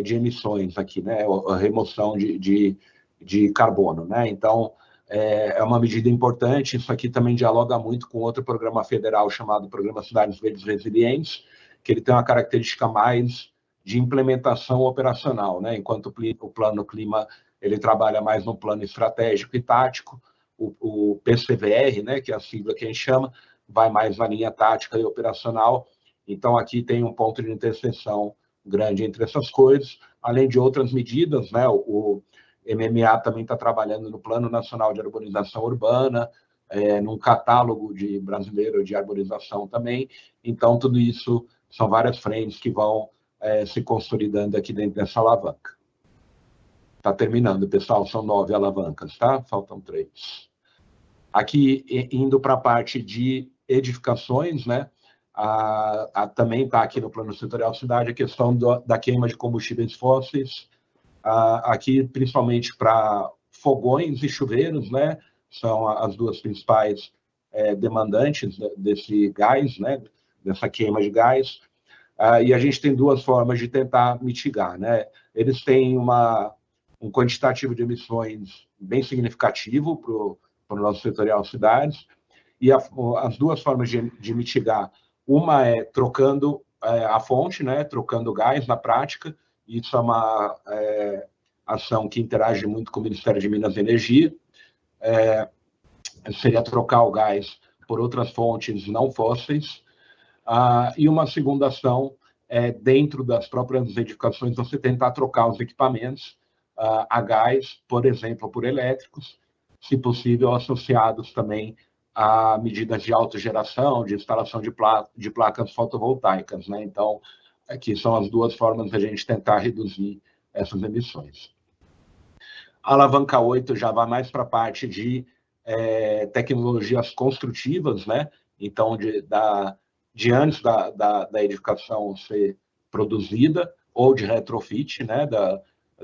Speaker 3: de emissões aqui, né? A remoção de carbono, né? Então, é uma medida importante. Isso aqui também dialoga muito com outro programa federal chamado Programa Cidades Verdes Resilientes, que ele tem uma característica mais de implementação operacional, né? Enquanto o Plano Clima ele trabalha mais no plano estratégico e tático, o PCVR, né, que é a sigla que a gente chama, vai mais na linha tática e operacional. Então, aqui tem um ponto de interseção grande entre essas coisas, além de outras medidas, né? O MMA também está trabalhando no Plano Nacional de Arborização Urbana, num catálogo brasileiro de arborização também. Então, tudo isso são várias frentes que vão se consolidando aqui dentro dessa alavanca. Está terminando, pessoal, são 9 alavancas, tá? Faltam 3. Aqui, indo para a parte de edificações, né? Também está aqui no Plano Setorial Cidade a questão da queima de combustíveis fósseis, aqui principalmente para fogões e chuveiros, né? São as duas principais demandantes desse gás, né? Dessa queima de gás. E a gente tem duas formas de tentar mitigar, né? Eles têm um quantitativo de emissões bem significativo para o nosso setorial cidades, e as duas formas de mitigar, uma é trocando a fonte, né, trocando gás na prática. Isso é uma ação que interage muito com o Ministério de Minas e Energia, seria trocar o gás por outras fontes não fósseis, e uma segunda ação dentro das próprias edificações, você tentar trocar os equipamentos a gás, por exemplo, por elétricos, se possível associados também a medidas de autogeração, de instalação de placas fotovoltaicas, né? Então, que são as duas formas da gente tentar reduzir essas emissões. A alavanca 8 já vai mais para a parte de tecnologias construtivas, né? Então, de antes da edificação ser produzida, ou de retrofit, né?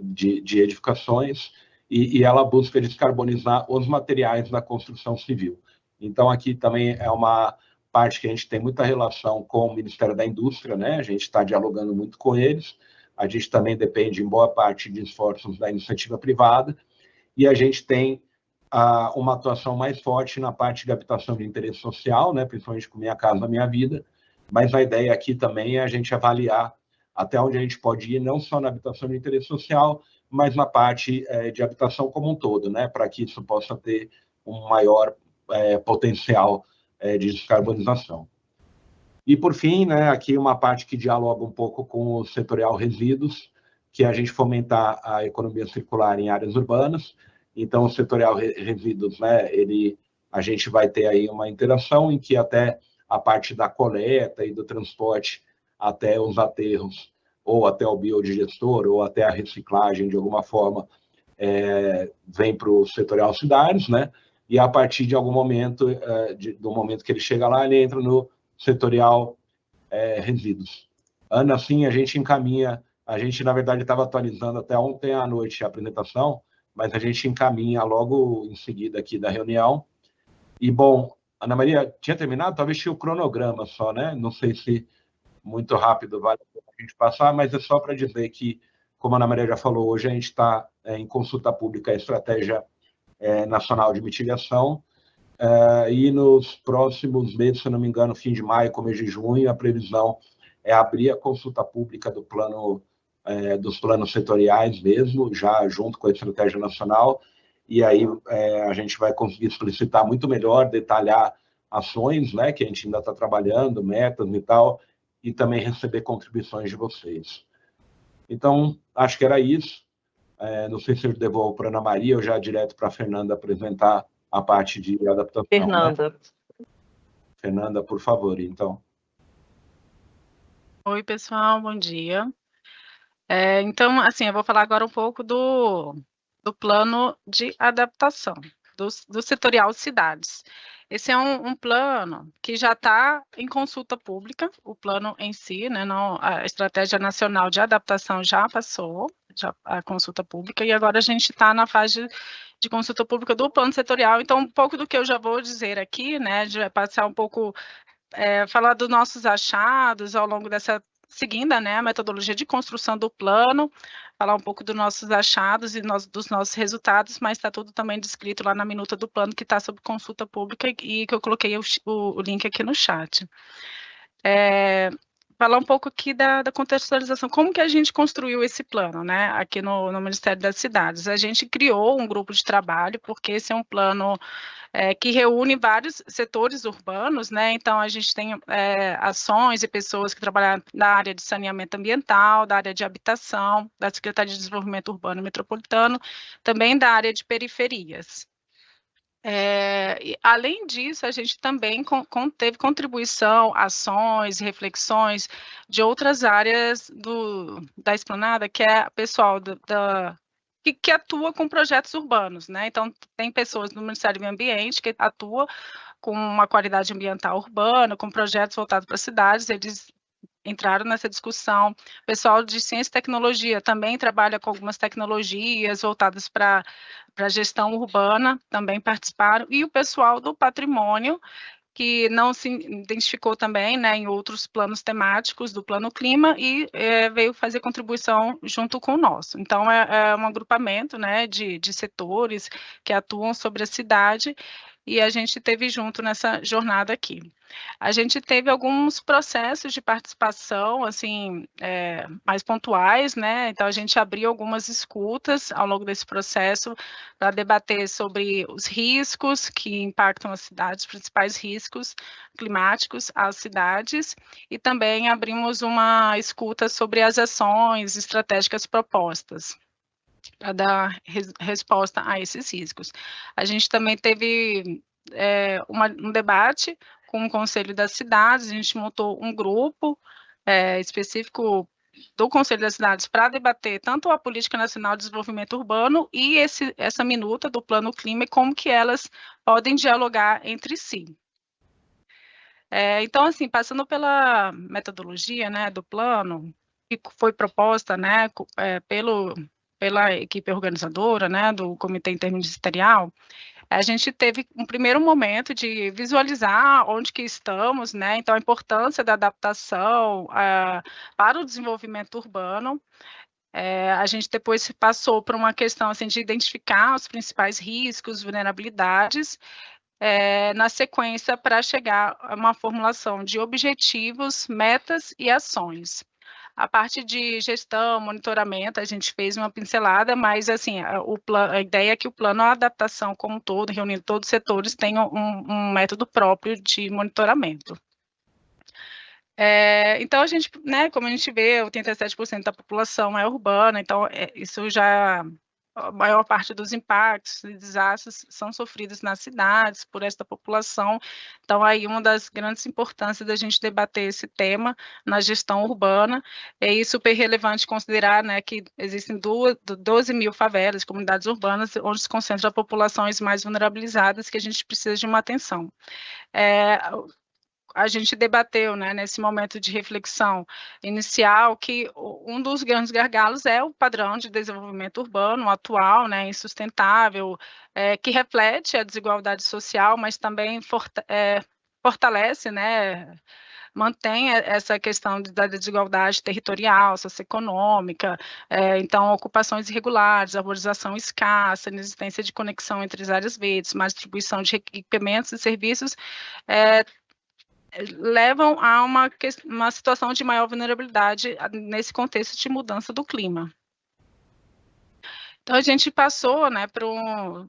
Speaker 3: De edificações, e ela busca descarbonizar os materiais da construção civil. Então, aqui também é uma parte que a gente tem muita relação com o Ministério da Indústria, né? A gente está dialogando muito com eles, a gente também depende, em boa parte, de esforços da iniciativa privada, e a gente tem uma atuação mais forte na parte de habitação de interesse social, né? Principalmente com Minha Casa Minha Vida, mas a ideia aqui também é a gente avaliar até onde a gente pode ir, não só na habitação de interesse social, mas na parte de habitação como um todo, né? Para que isso possa ter um maior potencial de descarbonização. E, por fim, né, aqui uma parte que dialoga um pouco com o setorial resíduos, que é a gente fomentar a economia circular em áreas urbanas. Então, o setorial resíduos, né, a gente vai ter aí uma interação em que até a parte da coleta e do transporte até os aterros, ou até o biodigestor, ou até a reciclagem, de alguma forma, vem para o setorial cidades, né? E a partir de algum momento, do momento que ele chega lá, ele entra no setorial resíduos. Ana, assim, a gente encaminha, a gente, na verdade, estava atualizando até ontem à noite a apresentação, mas a gente encaminha logo em seguida aqui da reunião. E, bom, Ana Maria, tinha terminado? Talvez tinha o cronograma só, né? Não sei se muito rápido vale a gente passar, mas é só para dizer que, como a Ana Maria já falou, hoje a gente está em consulta pública a Estratégia Nacional de Mitigação, e nos próximos meses, se não me engano, fim de maio, começo de junho, a previsão é abrir a consulta pública dos planos setoriais mesmo, já junto com a Estratégia Nacional, e aí a gente vai conseguir explicitar muito melhor, detalhar ações, né, que a gente ainda está trabalhando, metas e tal, e também receber contribuições de vocês. Então, acho que era isso. Não sei se eu devolvo para a Ana Maria ou já direto para a Fernanda apresentar a parte de adaptação.
Speaker 4: Fernanda.
Speaker 3: Né? Fernanda, por favor, então.
Speaker 5: Oi, pessoal, bom dia. Então, assim, eu vou falar agora um pouco do plano de adaptação, do setorial cidades. Esse é um plano que já está em consulta pública, o plano em si, né, não, a Estratégia Nacional de Adaptação já passou a consulta pública, e agora a gente está na fase de consulta pública do plano setorial. Então, um pouco do que eu já vou dizer aqui, né, de passar um pouco, falar dos nossos achados ao longo dessa, seguindo, né, a metodologia de construção do plano, falar um pouco dos nossos achados e dos nossos resultados, mas está tudo também descrito lá na minuta do plano, que está sob consulta pública, e que eu coloquei o link aqui no chat. Falar um pouco aqui da contextualização, como que a gente construiu esse plano, né, aqui no Ministério das Cidades. A gente criou um grupo de trabalho, porque esse é um plano que reúne vários setores urbanos, né, então a gente tem ações e pessoas que trabalham na área de saneamento ambiental, da área de habitação, da Secretaria de Desenvolvimento Urbano e Metropolitano, também da área de periferias. Além disso, a gente também teve contribuição, ações, reflexões de outras áreas da Esplanada, que é pessoal que atua com projetos urbanos, né? Então, tem pessoas do Ministério do Meio Ambiente que atua com uma qualidade ambiental urbana, com projetos voltados para cidades, eles entraram nessa discussão. O pessoal de ciência e tecnologia também trabalha com algumas tecnologias voltadas para a gestão urbana, também participaram, e o pessoal do patrimônio, que não se identificou também, né, em outros planos temáticos do Plano Clima, e veio fazer contribuição junto com o nosso. Então, é um agrupamento, né, de setores que atuam sobre a cidade, e a gente teve junto nessa jornada aqui. A gente teve alguns processos de participação, assim, mais pontuais, né, então a gente abriu algumas escutas ao longo desse processo para debater sobre os riscos que impactam as cidades, os principais riscos climáticos às cidades, e também abrimos uma escuta sobre as ações estratégicas propostas para dar resposta a esses riscos. A gente também teve um debate com o Conselho das Cidades, a gente montou um grupo específico do Conselho das Cidades para debater tanto a Política Nacional de Desenvolvimento Urbano e essa minuta do Plano Clima e como que elas podem dialogar entre si. Então, assim, passando pela metodologia, né, do plano, que foi proposta, né, pela equipe organizadora, né, do Comitê Interministerial, a gente teve um primeiro momento de visualizar onde que estamos, né, então a importância da adaptação para o desenvolvimento urbano. A gente depois passou por uma questão assim, de identificar os principais riscos, vulnerabilidades, na sequência para chegar a uma formulação de objetivos, metas e ações. A parte de gestão, monitoramento, a gente fez uma pincelada, mas assim, a ideia é que o plano, a adaptação como um todo, reunindo todos os setores, tenha um método próprio de monitoramento. Então, a gente, né, como a gente vê, 87% da população é urbana, então isso já, a maior parte dos impactos e desastres são sofridos nas cidades por esta população, então aí uma das grandes importâncias da gente debater esse tema na gestão urbana, é super relevante considerar, né, que existem 12 mil favelas, comunidades urbanas, onde se concentra populações mais vulnerabilizadas, que a gente precisa de uma atenção. A gente debateu, né, nesse momento de reflexão inicial, que um dos grandes gargalos é o padrão de desenvolvimento urbano atual, né, insustentável, que reflete a desigualdade social, mas também fortalece, né, mantém essa questão da desigualdade territorial, socioeconômica, então ocupações irregulares, arborização escassa, inexistência de conexão entre as áreas verdes, má distribuição de equipamentos e serviços, levam a uma situação de maior vulnerabilidade nesse contexto de mudança do clima. Então, a gente passou, né, por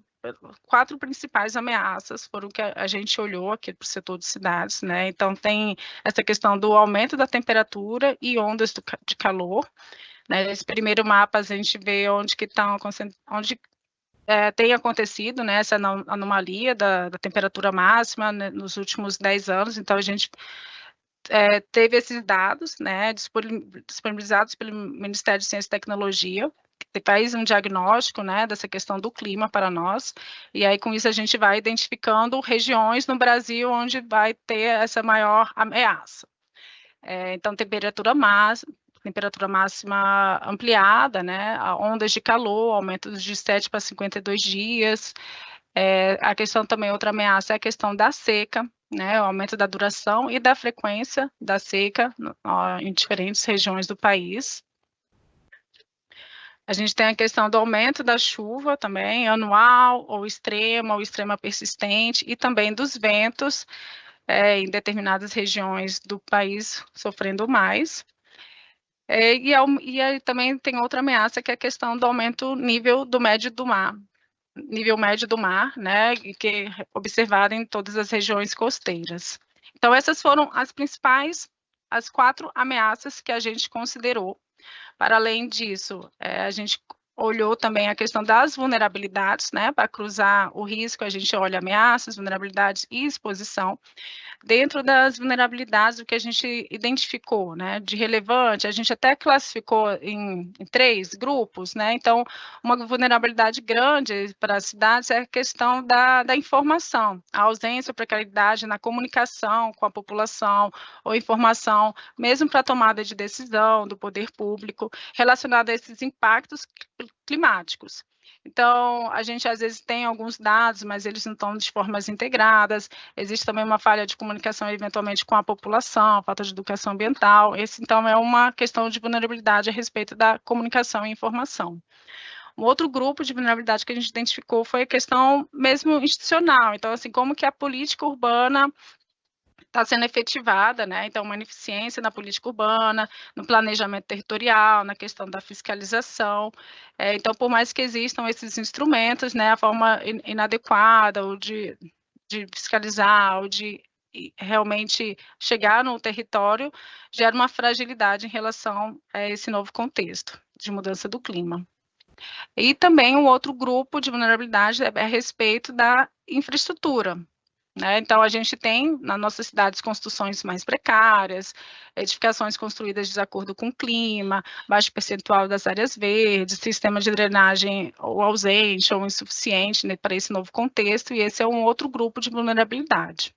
Speaker 5: 4 principais ameaças, foram que a gente olhou aqui para o setor de cidades, né, então tem essa questão do aumento da temperatura e ondas de calor, né, nesse primeiro mapa a gente vê onde tem acontecido, né, essa anomalia da temperatura máxima, né, nos últimos 10 anos, então a gente teve esses dados, né, disponibilizados pelo Ministério de Ciência e Tecnologia, que faz um diagnóstico, né, dessa questão do clima para nós, e aí com isso a gente vai identificando regiões no Brasil onde vai ter essa maior ameaça. Então, temperatura máxima ampliada, né, ondas de calor, aumentos de 7 para 52 dias. A questão também, outra ameaça é a questão da seca, né, o aumento da duração e da frequência da seca em diferentes regiões do país. A gente tem a questão do aumento da chuva também, anual, ou extrema persistente, e também dos ventos, em determinadas regiões do país sofrendo mais. E aí também tem outra ameaça, que é a questão do aumento nível médio do mar, né, que é observado em todas as regiões costeiras. Então, essas foram as 4 ameaças que a gente considerou. Para além disso, a gente olhou também a questão das vulnerabilidades, né, para cruzar o risco, a gente olha ameaças, vulnerabilidades e exposição. Dentro das vulnerabilidades, o que a gente identificou, né, de relevante, a gente até classificou em 3 grupos, né, então, uma vulnerabilidade grande para as cidades é a questão da informação, a ausência ou precariedade na comunicação com a população, ou informação, mesmo para a tomada de decisão do poder público, relacionada a esses impactos climáticos. Então, a gente às vezes tem alguns dados, mas eles não estão de formas integradas, existe também uma falha de comunicação, eventualmente, com a população, falta de educação ambiental, esse, então, é uma questão de vulnerabilidade a respeito da comunicação e informação. Um outro grupo de vulnerabilidade que a gente identificou foi a questão mesmo institucional, então, assim, como que a política urbana está sendo efetivada, né, então uma ineficiência na política urbana, no planejamento territorial, na questão da fiscalização, então por mais que existam esses instrumentos, né, a forma inadequada ou de fiscalizar ou de realmente chegar no território, gera uma fragilidade em relação a esse novo contexto de mudança do clima. E também um outro grupo de vulnerabilidade é a respeito da infraestrutura, né? Então, a gente tem nas nossas cidades construções mais precárias, edificações construídas de acordo com o clima, baixo percentual das áreas verdes, sistema de drenagem ou ausente ou insuficiente, né, para esse novo contexto, e esse é um outro grupo de vulnerabilidade.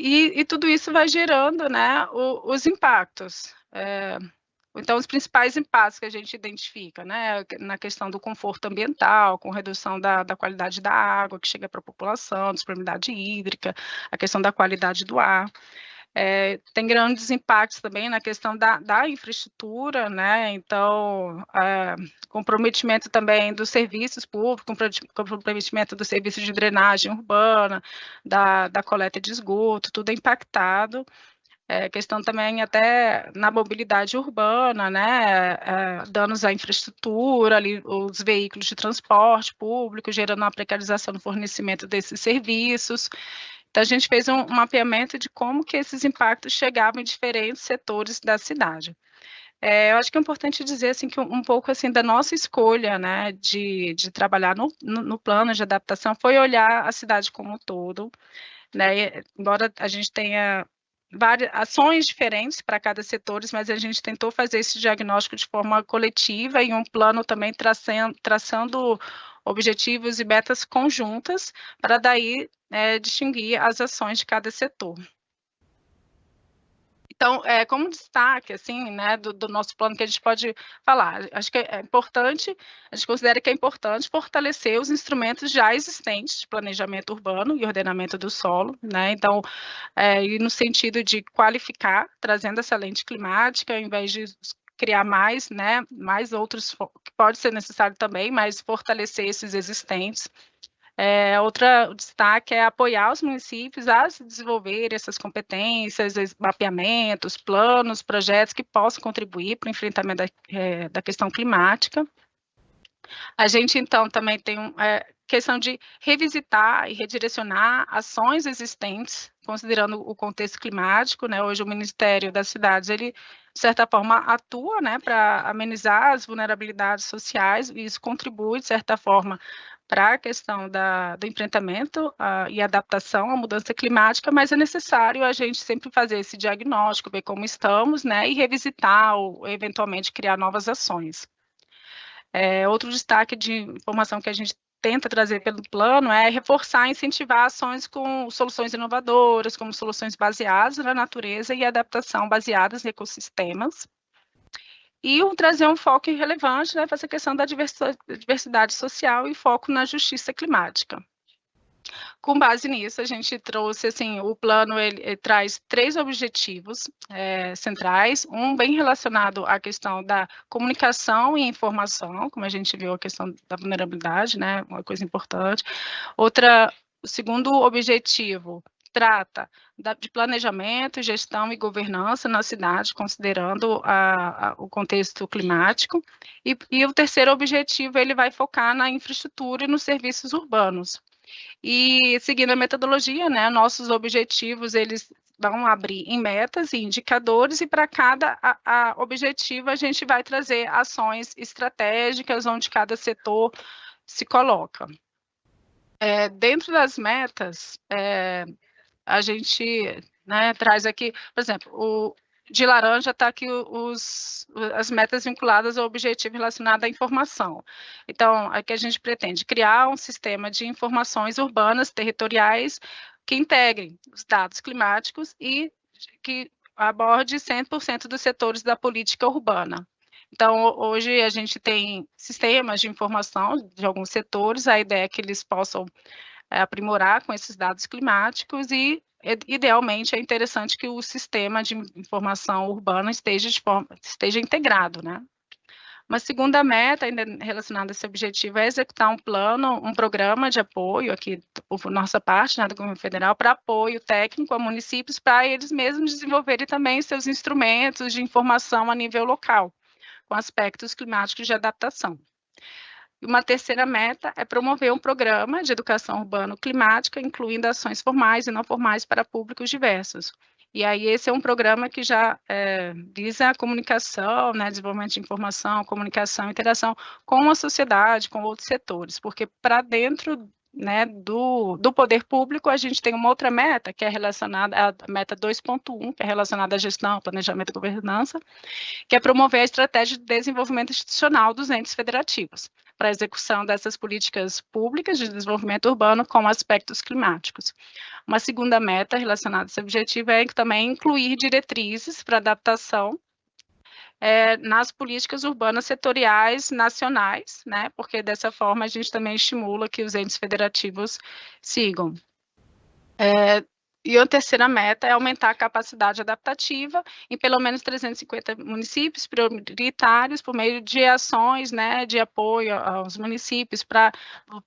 Speaker 5: E tudo isso vai gerando, né, os impactos. Então, os principais impactos que a gente identifica, né, na questão do conforto ambiental, com redução da qualidade da água que chega para a população, disponibilidade hídrica, a questão da qualidade do ar. Tem grandes impactos também na questão da infraestrutura, né, então, comprometimento também dos serviços públicos, comprometimento do serviço de drenagem urbana, da coleta de esgoto, tudo é impactado. Questão também até na mobilidade urbana, né, danos à infraestrutura, ali, os veículos de transporte público, gerando uma precarização no fornecimento desses serviços. Então, a gente fez um mapeamento de como que esses impactos chegavam em diferentes setores da cidade. Eu acho que é importante dizer assim, que um pouco assim, da nossa escolha, né, de trabalhar no plano de adaptação foi olhar a cidade como um todo, né, embora a gente tenha várias ações diferentes para cada setor, mas a gente tentou fazer esse diagnóstico de forma coletiva e um plano também traçando objetivos e metas conjuntas para daí distinguir as ações de cada setor. Então, como destaque, assim, né, do nosso plano que a gente pode falar, acho que é importante, a gente considera que é importante fortalecer os instrumentos já existentes de planejamento urbano e ordenamento do solo, né, então, e no sentido de qualificar, trazendo essa lente climática, ao invés de criar mais, né, mais outros, que pode ser necessário também, mas fortalecer esses existentes. Outro destaque é apoiar os municípios a se desenvolverem essas competências, mapeamentos, planos, projetos que possam contribuir para o enfrentamento da questão climática. A gente, então, também tem questão de revisitar e redirecionar ações existentes, considerando o contexto climático, né? Hoje o Ministério das Cidades, ele, de certa forma, atua, né, para amenizar as vulnerabilidades sociais, e isso contribui, de certa forma, para a questão do enfrentamento e adaptação à mudança climática, mas é necessário a gente sempre fazer esse diagnóstico, ver como estamos, né, e revisitar ou, eventualmente, criar novas ações. Outro destaque de informação que a gente tenta trazer pelo plano é reforçar e incentivar ações com soluções inovadoras, como soluções baseadas na natureza e adaptação baseadas em ecossistemas, e trazer um foco relevante, né, para essa questão da diversidade social e foco na justiça climática. Com base nisso, a gente trouxe, assim, o plano, ele traz 3 objetivos centrais, um bem relacionado à questão da comunicação e informação, como a gente viu a questão da vulnerabilidade, né, uma coisa importante. O segundo objetivo trata de planejamento, gestão e governança na cidade, considerando o contexto climático, e o terceiro objetivo, ele vai focar na infraestrutura e nos serviços urbanos. E seguindo a metodologia, né, nossos objetivos, eles vão abrir em metas e indicadores, e para cada objetivo a gente vai trazer ações estratégicas onde cada setor se coloca. Dentro das metas, a gente, né, traz aqui, por exemplo, de laranja está aqui as metas vinculadas ao objetivo relacionado à informação. Então, aqui a gente pretende criar um sistema de informações urbanas, territoriais, que integrem os dados climáticos e que aborde 100% dos setores da política urbana. Então, hoje a gente tem sistemas de informação de alguns setores, a ideia é que eles possam aprimorar com esses dados climáticos e, idealmente, é interessante que o sistema de informação urbana esteja integrado, né? Uma segunda meta, ainda relacionada a esse objetivo, é executar um programa de apoio, aqui, por nossa parte, né, do governo federal, para apoio técnico a municípios, para eles mesmos desenvolverem também seus instrumentos de informação a nível local, com aspectos climáticos de adaptação. E uma terceira meta é promover um programa de educação urbano-climática, incluindo ações formais e não formais para públicos diversos. E aí esse é um programa que já visa a comunicação, né, desenvolvimento de informação, comunicação, interação com a sociedade, com outros setores, porque para dentro né, do poder público, a gente tem uma outra meta, que é relacionada à meta 2.1, que é relacionada à gestão, planejamento e governança, que é promover a estratégia de desenvolvimento institucional dos entes federativos, para a execução dessas políticas públicas de desenvolvimento urbano com aspectos climáticos. Uma segunda meta relacionada a esse objetivo é também incluir diretrizes para adaptação nas políticas urbanas setoriais nacionais, né, porque dessa forma a gente também estimula que os entes federativos sigam. E a terceira meta é aumentar a capacidade adaptativa em pelo menos 350 municípios prioritários por meio de ações, né, de apoio aos municípios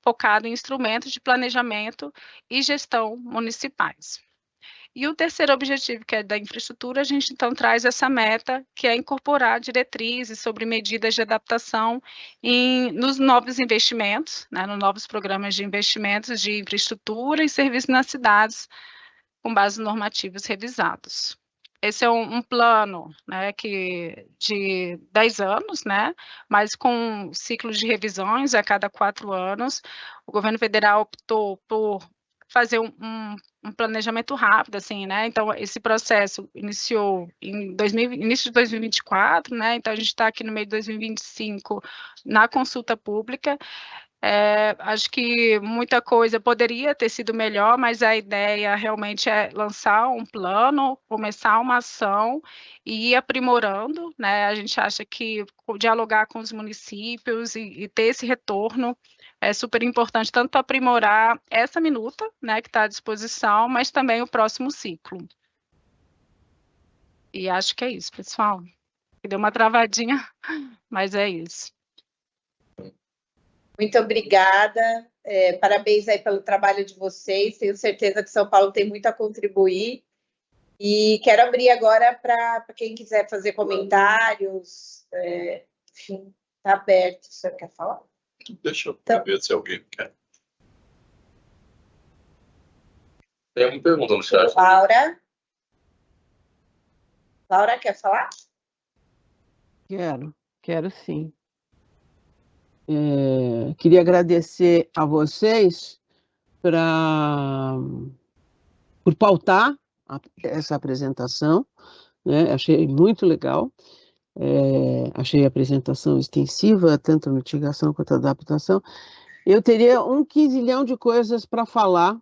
Speaker 5: focado em instrumentos de planejamento e gestão municipais. E o terceiro objetivo, que é da infraestrutura, a gente então traz essa meta, que é incorporar diretrizes sobre medidas de adaptação nos novos investimentos, né, nos novos programas de investimentos de infraestrutura e serviços nas cidades, com base em normativos revisados. Esse é um plano, né, de 10 anos, né, mas com ciclos de revisões a cada 4 anos. O governo federal optou por fazer um planejamento rápido, assim, né, então esse processo iniciou em início de 2024, né, então a gente está aqui no meio de 2025 na consulta pública. Acho que muita coisa poderia ter sido melhor, mas a ideia realmente é lançar um plano, começar uma ação e ir aprimorando, né? A gente acha que dialogar com os municípios e ter esse retorno é super importante, tanto para aprimorar essa minuta, né, que está à disposição, mas também o próximo ciclo. E acho que é isso, pessoal. Deu uma travadinha, mas é isso.
Speaker 2: Muito obrigada, parabéns aí pelo trabalho de vocês, tenho certeza que São Paulo tem muito a contribuir, e quero abrir agora para quem quiser fazer comentários, enfim, está aberto. O senhor quer falar?
Speaker 6: Deixa eu ver se alguém quer. Tem uma pergunta no chat.
Speaker 2: Laura, quer falar?
Speaker 7: Quero sim. Queria agradecer a vocês por pautar essa apresentação, né? Achei muito legal, achei a apresentação extensiva, tanto a mitigação quanto a adaptação. Eu teria 1 quinzilhão de coisas para falar,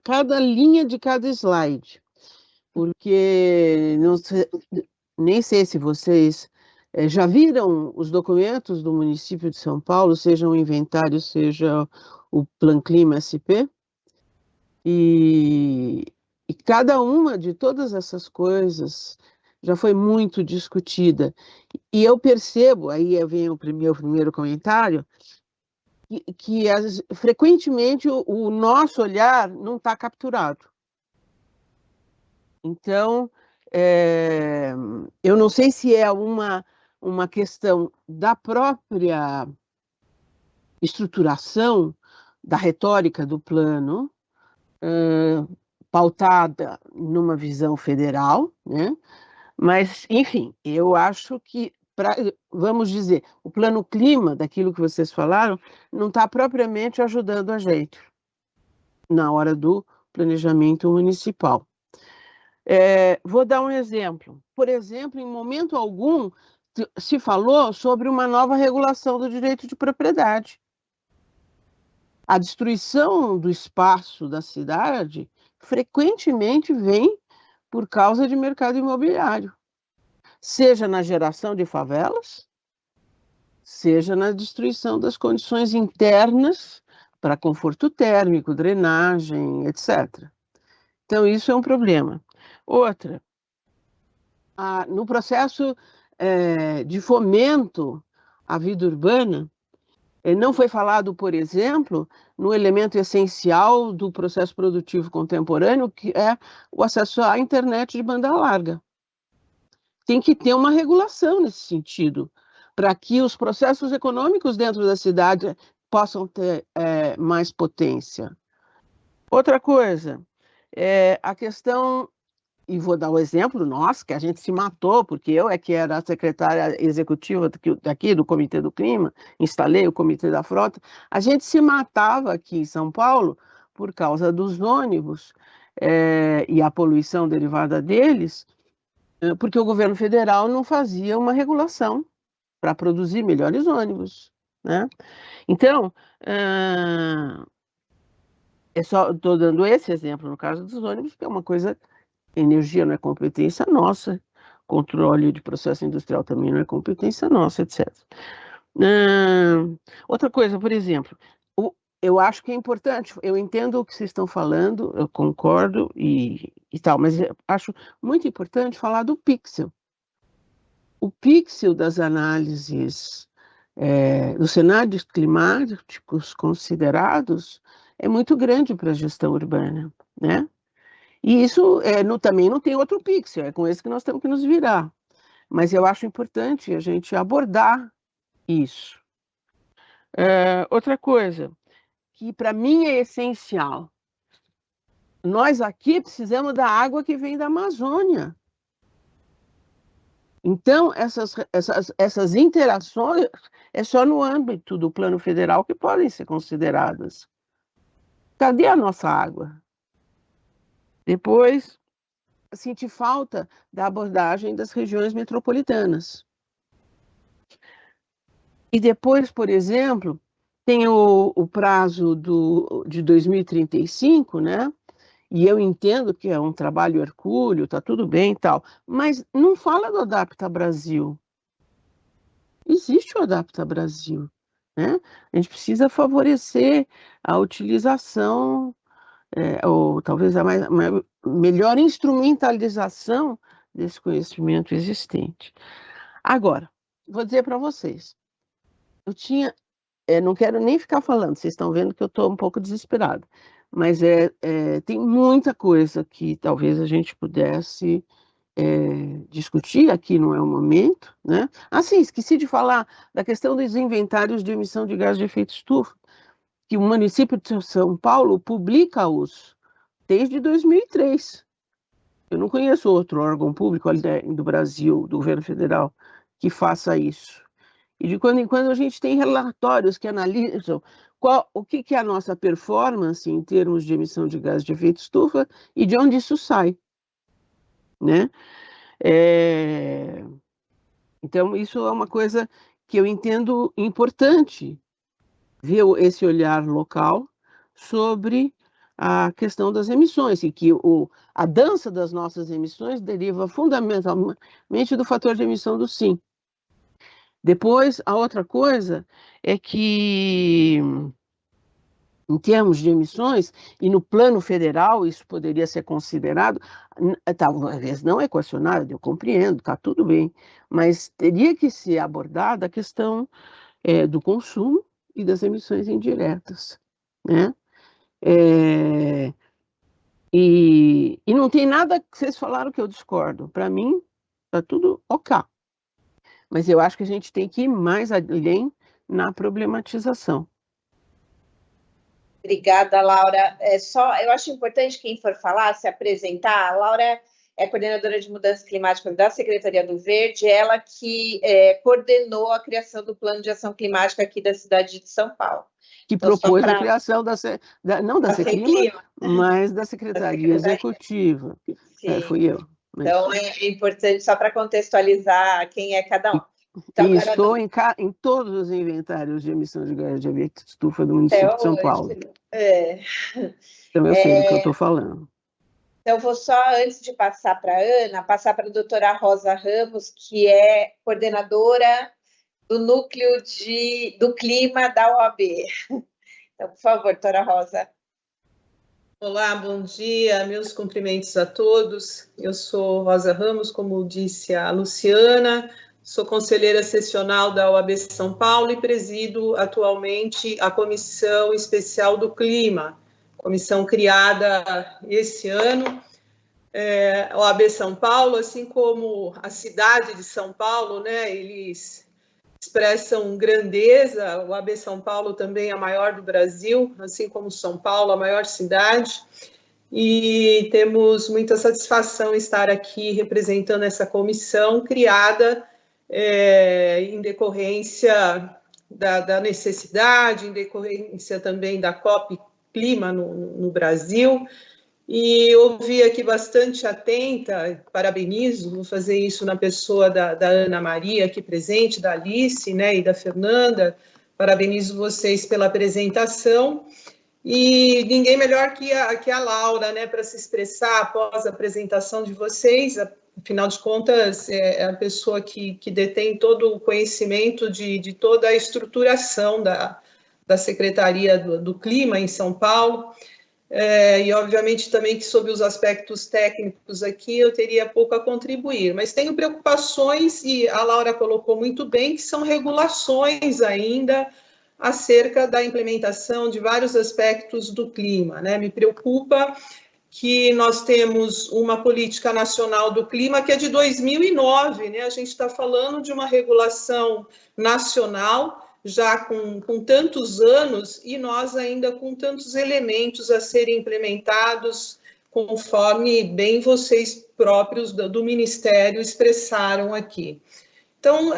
Speaker 7: cada linha de cada slide, porque nem sei se vocês já viram os documentos do município de São Paulo, seja o inventário, seja o Plan Clima SP, e cada uma de todas essas coisas já foi muito discutida. E eu percebo, aí vem o meu primeiro comentário, que frequentemente o nosso olhar não está capturado. Então, eu não sei se é uma questão da própria estruturação da retórica do plano, pautada numa visão federal, né? Mas, enfim, eu acho que, vamos dizer, o plano clima, daquilo que vocês falaram, não está propriamente ajudando a gente na hora do planejamento municipal. Vou dar um exemplo. Por exemplo, em momento algum, se falou sobre uma nova regulação do direito de propriedade. A destruição do espaço da cidade frequentemente vem por causa de mercado imobiliário, seja na geração de favelas, seja na destruição das condições internas para conforto térmico, drenagem, etc. Então, isso é um problema. Outra, no processo de fomento à vida urbana, não foi falado, por exemplo, no elemento essencial do processo produtivo contemporâneo, que é o acesso à internet de banda larga. Tem que ter uma regulação nesse sentido, para que os processos econômicos dentro da cidade possam ter mais potência. Outra coisa, a questão e vou dar o exemplo nosso, que a gente se matou, porque eu é que era a secretária executiva daqui do Comitê do Clima, instalei o Comitê da Frota, a gente se matava aqui em São Paulo por causa dos ônibus e a poluição derivada deles, porque o governo federal não fazia uma regulação para produzir melhores ônibus, né? Então, estou dando esse exemplo no caso dos ônibus, que é uma coisa. Energia não é competência nossa, controle de processo industrial também não é competência nossa, etc. Outra coisa, por exemplo, eu acho que é importante, eu entendo o que vocês estão falando, eu concordo e tal, mas eu acho muito importante falar do pixel. O pixel das análises dos cenários climáticos considerados é muito grande para a gestão urbana, né? E isso também não tem outro pixel, é com esse que nós temos que nos virar. Mas eu acho importante a gente abordar isso. Outra coisa, que para mim é essencial, nós aqui precisamos da água que vem da Amazônia. Então, essas interações é só no âmbito do plano federal que podem ser consideradas. Cadê a nossa água? Depois, senti falta da abordagem das regiões metropolitanas. E depois, por exemplo, tem o prazo de 2035, né? E eu entendo que é um trabalho hercúleo, tá tudo bem e tal, mas não fala do Adapta Brasil. Existe o Adapta Brasil, né? A gente precisa favorecer a utilização, ou talvez a melhor instrumentalização desse conhecimento existente. Agora, vou dizer para vocês, não quero nem ficar falando, vocês estão vendo que eu estou um pouco desesperada, mas tem muita coisa que talvez a gente pudesse discutir, aqui não é o momento, né? Sim, esqueci de falar da questão dos inventários de emissão de gás de efeito estufa, que o município de São Paulo publica-os desde 2003. Eu não conheço outro órgão público do Brasil, do governo federal, que faça isso. E de quando em quando a gente tem relatórios que analisam o que é a nossa performance em termos de emissão de gás de efeito estufa e de onde isso sai, né? Então, isso é uma coisa que eu entendo importante, ver esse olhar local sobre a questão das emissões, e que a dança das nossas emissões deriva fundamentalmente do fator de emissão do SIM. Depois, a outra coisa é que, em termos de emissões, e no plano federal isso poderia ser considerado, talvez não equacionado, eu compreendo, está tudo bem, mas teria que ser abordada a questão do consumo e das emissões indiretas, né? E não tem nada que vocês falaram que eu discordo. Para mim, está tudo ok. Mas eu acho que a gente tem que ir mais além na problematização.
Speaker 2: Obrigada, Laura. Eu acho importante quem for falar, se apresentar. A Laura é coordenadora de mudança climática da Secretaria do Verde, ela que coordenou a criação do Plano de Ação Climática aqui da cidade de São Paulo.
Speaker 7: Que então, propôs a criação não da Seclima, mas da Secretaria Executiva. Fui eu.
Speaker 2: Mas... Então, é importante, só para contextualizar quem é cada um.
Speaker 7: Então, e estou em todos os inventários de emissão de gás de efeito estufa do município de São Paulo. Então, eu sei do que eu estou falando.
Speaker 2: Então, vou só, antes de passar para a Ana, passar para a doutora Rosa Ramos, que é coordenadora do Núcleo do Clima da OAB. Então, por favor, doutora Rosa.
Speaker 8: Olá, bom dia, meus cumprimentos a todos. Eu sou Rosa Ramos, como disse a Luciana, sou conselheira sessional da OAB São Paulo e presido atualmente a Comissão Especial do Clima, comissão criada esse ano. A OAB São Paulo, assim como a cidade de São Paulo, né, eles expressam grandeza. O OAB São Paulo também é a maior do Brasil, assim como São Paulo, a maior cidade. e temos muita satisfação em estar aqui representando essa comissão criada em decorrência da necessidade, em decorrência também da COP Clima no Brasil, e ouvi aqui bastante atenta, parabenizo, vou fazer isso na pessoa da Ana Maria aqui presente, da Alice, né, e da Fernanda, parabenizo vocês pela apresentação, e ninguém melhor que a Laura, né, para se expressar após a apresentação de vocês, afinal de contas, é a pessoa que detém todo o conhecimento de toda a estruturação da Secretaria do Clima em São Paulo, e obviamente também que sobre os aspectos técnicos aqui eu teria pouco a contribuir, mas tenho preocupações, e a Laura colocou muito bem, que são regulações ainda acerca da implementação de vários aspectos do clima, né? Me preocupa que nós temos uma política nacional do clima que é de 2009, né? A gente está falando de uma regulação nacional já com tantos anos e nós ainda com tantos elementos a serem implementados, conforme bem vocês próprios do Ministério expressaram aqui. Então,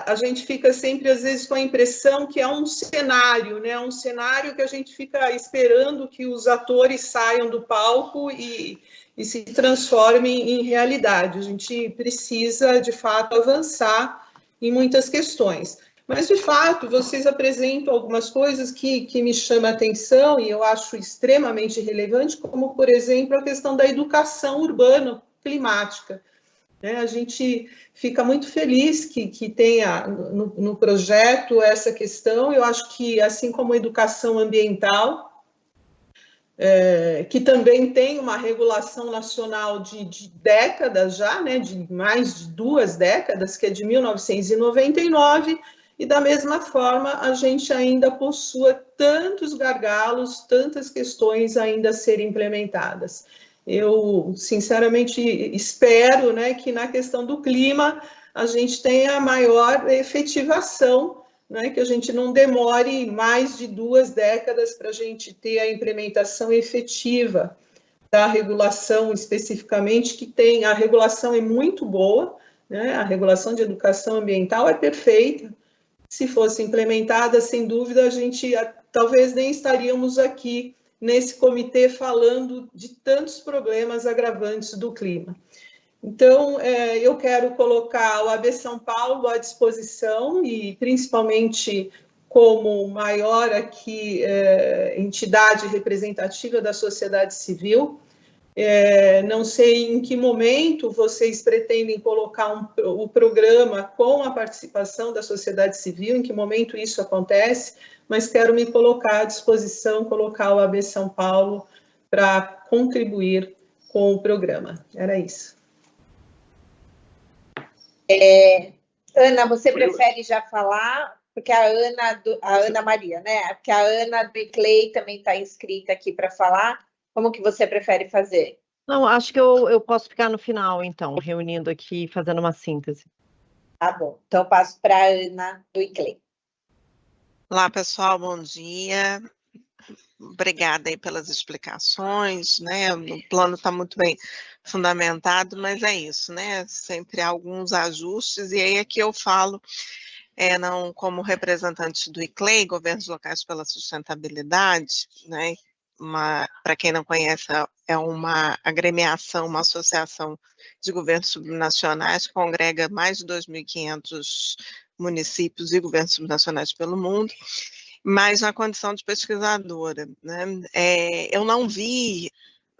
Speaker 8: a gente fica sempre, às vezes, com a impressão que é um cenário, né? Um cenário que a gente fica esperando que os atores saiam do palco e se transformem em realidade. A gente precisa, de fato, avançar em muitas questões. Mas, de fato, vocês apresentam algumas coisas que me chamam a atenção e eu acho extremamente relevante, como, por exemplo, a questão da educação urbana climática. A gente fica muito feliz que tenha no projeto essa questão. Eu acho que, assim como a educação ambiental, que também tem uma regulação nacional de décadas já, né, de mais de 2 décadas, que é de 1999, e da mesma forma a gente ainda possua tantos gargalos, tantas questões ainda a serem implementadas. Eu, sinceramente, espero, né, que na questão do clima a gente tenha maior efetivação, né, que a gente não demore mais de 2 décadas para a gente ter a implementação efetiva da regulação especificamente, que tem, a regulação é muito boa, né, a regulação de educação ambiental é perfeita. Se fosse implementada, sem dúvida, a gente talvez nem estaríamos aqui nesse comitê falando de tantos problemas agravantes do clima. Então, eu quero colocar o AB São Paulo à disposição e, principalmente, como maior aqui entidade representativa da sociedade civil. Não sei em que momento vocês pretendem colocar o programa com a participação da sociedade civil, em que momento isso acontece, mas quero me colocar à disposição, colocar o AB São Paulo para contribuir com o programa. Era isso.
Speaker 2: Ana, você prefere já falar? Porque a Ana Maria, né? Porque a Ana do ICLEI também está inscrita aqui para falar. Como que você prefere fazer?
Speaker 4: Não, acho que eu posso ficar no final, então, reunindo aqui, fazendo uma síntese.
Speaker 2: Tá bom. Então, eu passo para a Ana do ICLEI.
Speaker 9: Olá, pessoal, bom dia. Obrigada aí pelas explicações, né? O plano está muito bem fundamentado, mas é isso, né? Sempre há alguns ajustes, e aí aqui eu falo, não como representante do ICLEI, Governos Locais pela Sustentabilidade, né? Para quem não conhece, é uma agremiação, uma associação de governos subnacionais que congrega mais de 2.500 municípios e governos subnacionais pelo mundo, mas na condição de pesquisadora, né? Eu não vi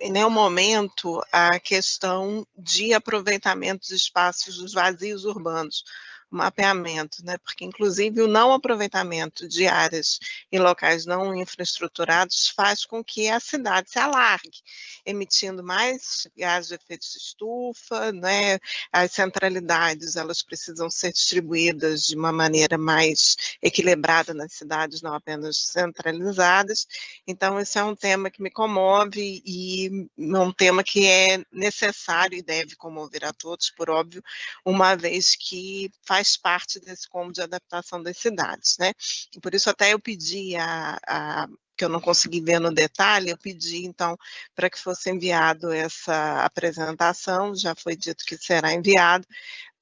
Speaker 9: em nenhum momento a questão de aproveitamento de espaços dos vazios urbanos, mapeamento, né? Porque inclusive o não aproveitamento de áreas em locais não infraestruturados faz com que a cidade se alargue, emitindo mais gases de efeito de estufa, né? As centralidades, elas precisam ser distribuídas de uma maneira mais equilibrada nas cidades, não apenas centralizadas. Então esse é um tema que me comove e um tema que é necessário e deve comover a todos, por óbvio, uma vez que faz parte desse combo de adaptação das cidades, né? E por isso até eu pedi que eu não consegui ver no detalhe, eu pedi, então, para que fosse enviado essa apresentação, já foi dito que será enviado,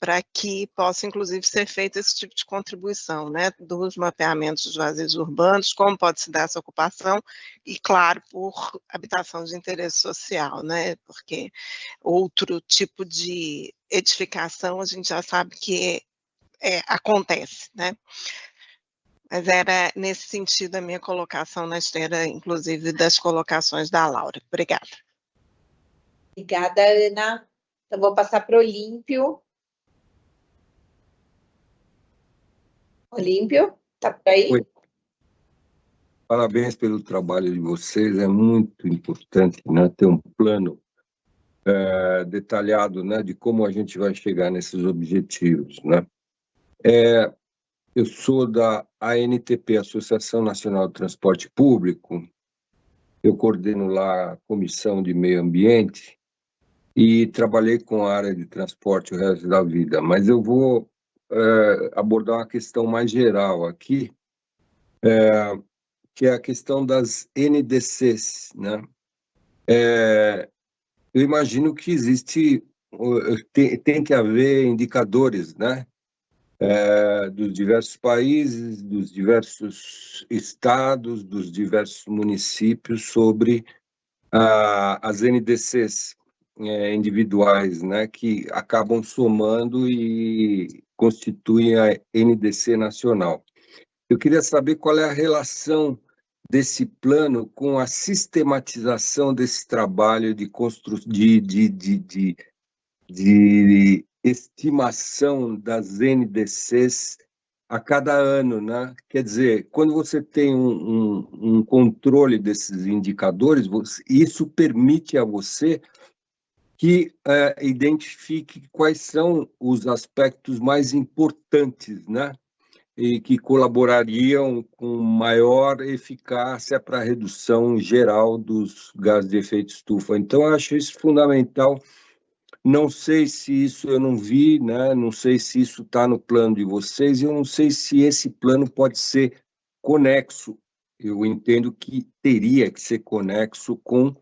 Speaker 9: para que possa, inclusive, ser feito esse tipo de contribuição, né, dos mapeamentos dos vazios urbanos, como pode se dar essa ocupação, e, claro, por habitação de interesse social, né, porque outro tipo de edificação a gente já sabe que acontece, né. Mas era nesse sentido a minha colocação na esteira, inclusive, das colocações da Laura. Obrigada.
Speaker 2: Obrigada, Ana. Então, vou passar para o Olímpio. Olímpio, está por aí?
Speaker 10: Oi. Parabéns pelo trabalho de vocês, é muito importante, né, ter um plano detalhado, né, de como a gente vai chegar nesses objetivos, né. Eu sou da ANTP, Associação Nacional de Transporte Público, eu coordeno lá a Comissão de Meio Ambiente e trabalhei com a área de transporte o resto da vida, mas eu vou abordar uma questão mais geral aqui, que é a questão das NDCs, né? Eu imagino que tem que haver indicadores, né? Dos diversos países, dos diversos estados, dos diversos municípios sobre as NDCs individuais, né? Que acabam somando e constituem a NDC nacional. Eu queria saber qual é a relação desse plano com a sistematização desse trabalho de estimação das NDCs a cada ano, né? Quer dizer, quando você tem um controle desses indicadores, isso permite a você que identifique quais são os aspectos mais importantes, né? E que colaborariam com maior eficácia para a redução geral dos gases de efeito estufa. Então, eu acho isso fundamental. Não sei se isso eu não vi, né? Não sei se isso está no plano de vocês, eu não sei se esse plano pode ser conexo. Eu entendo que teria que ser conexo com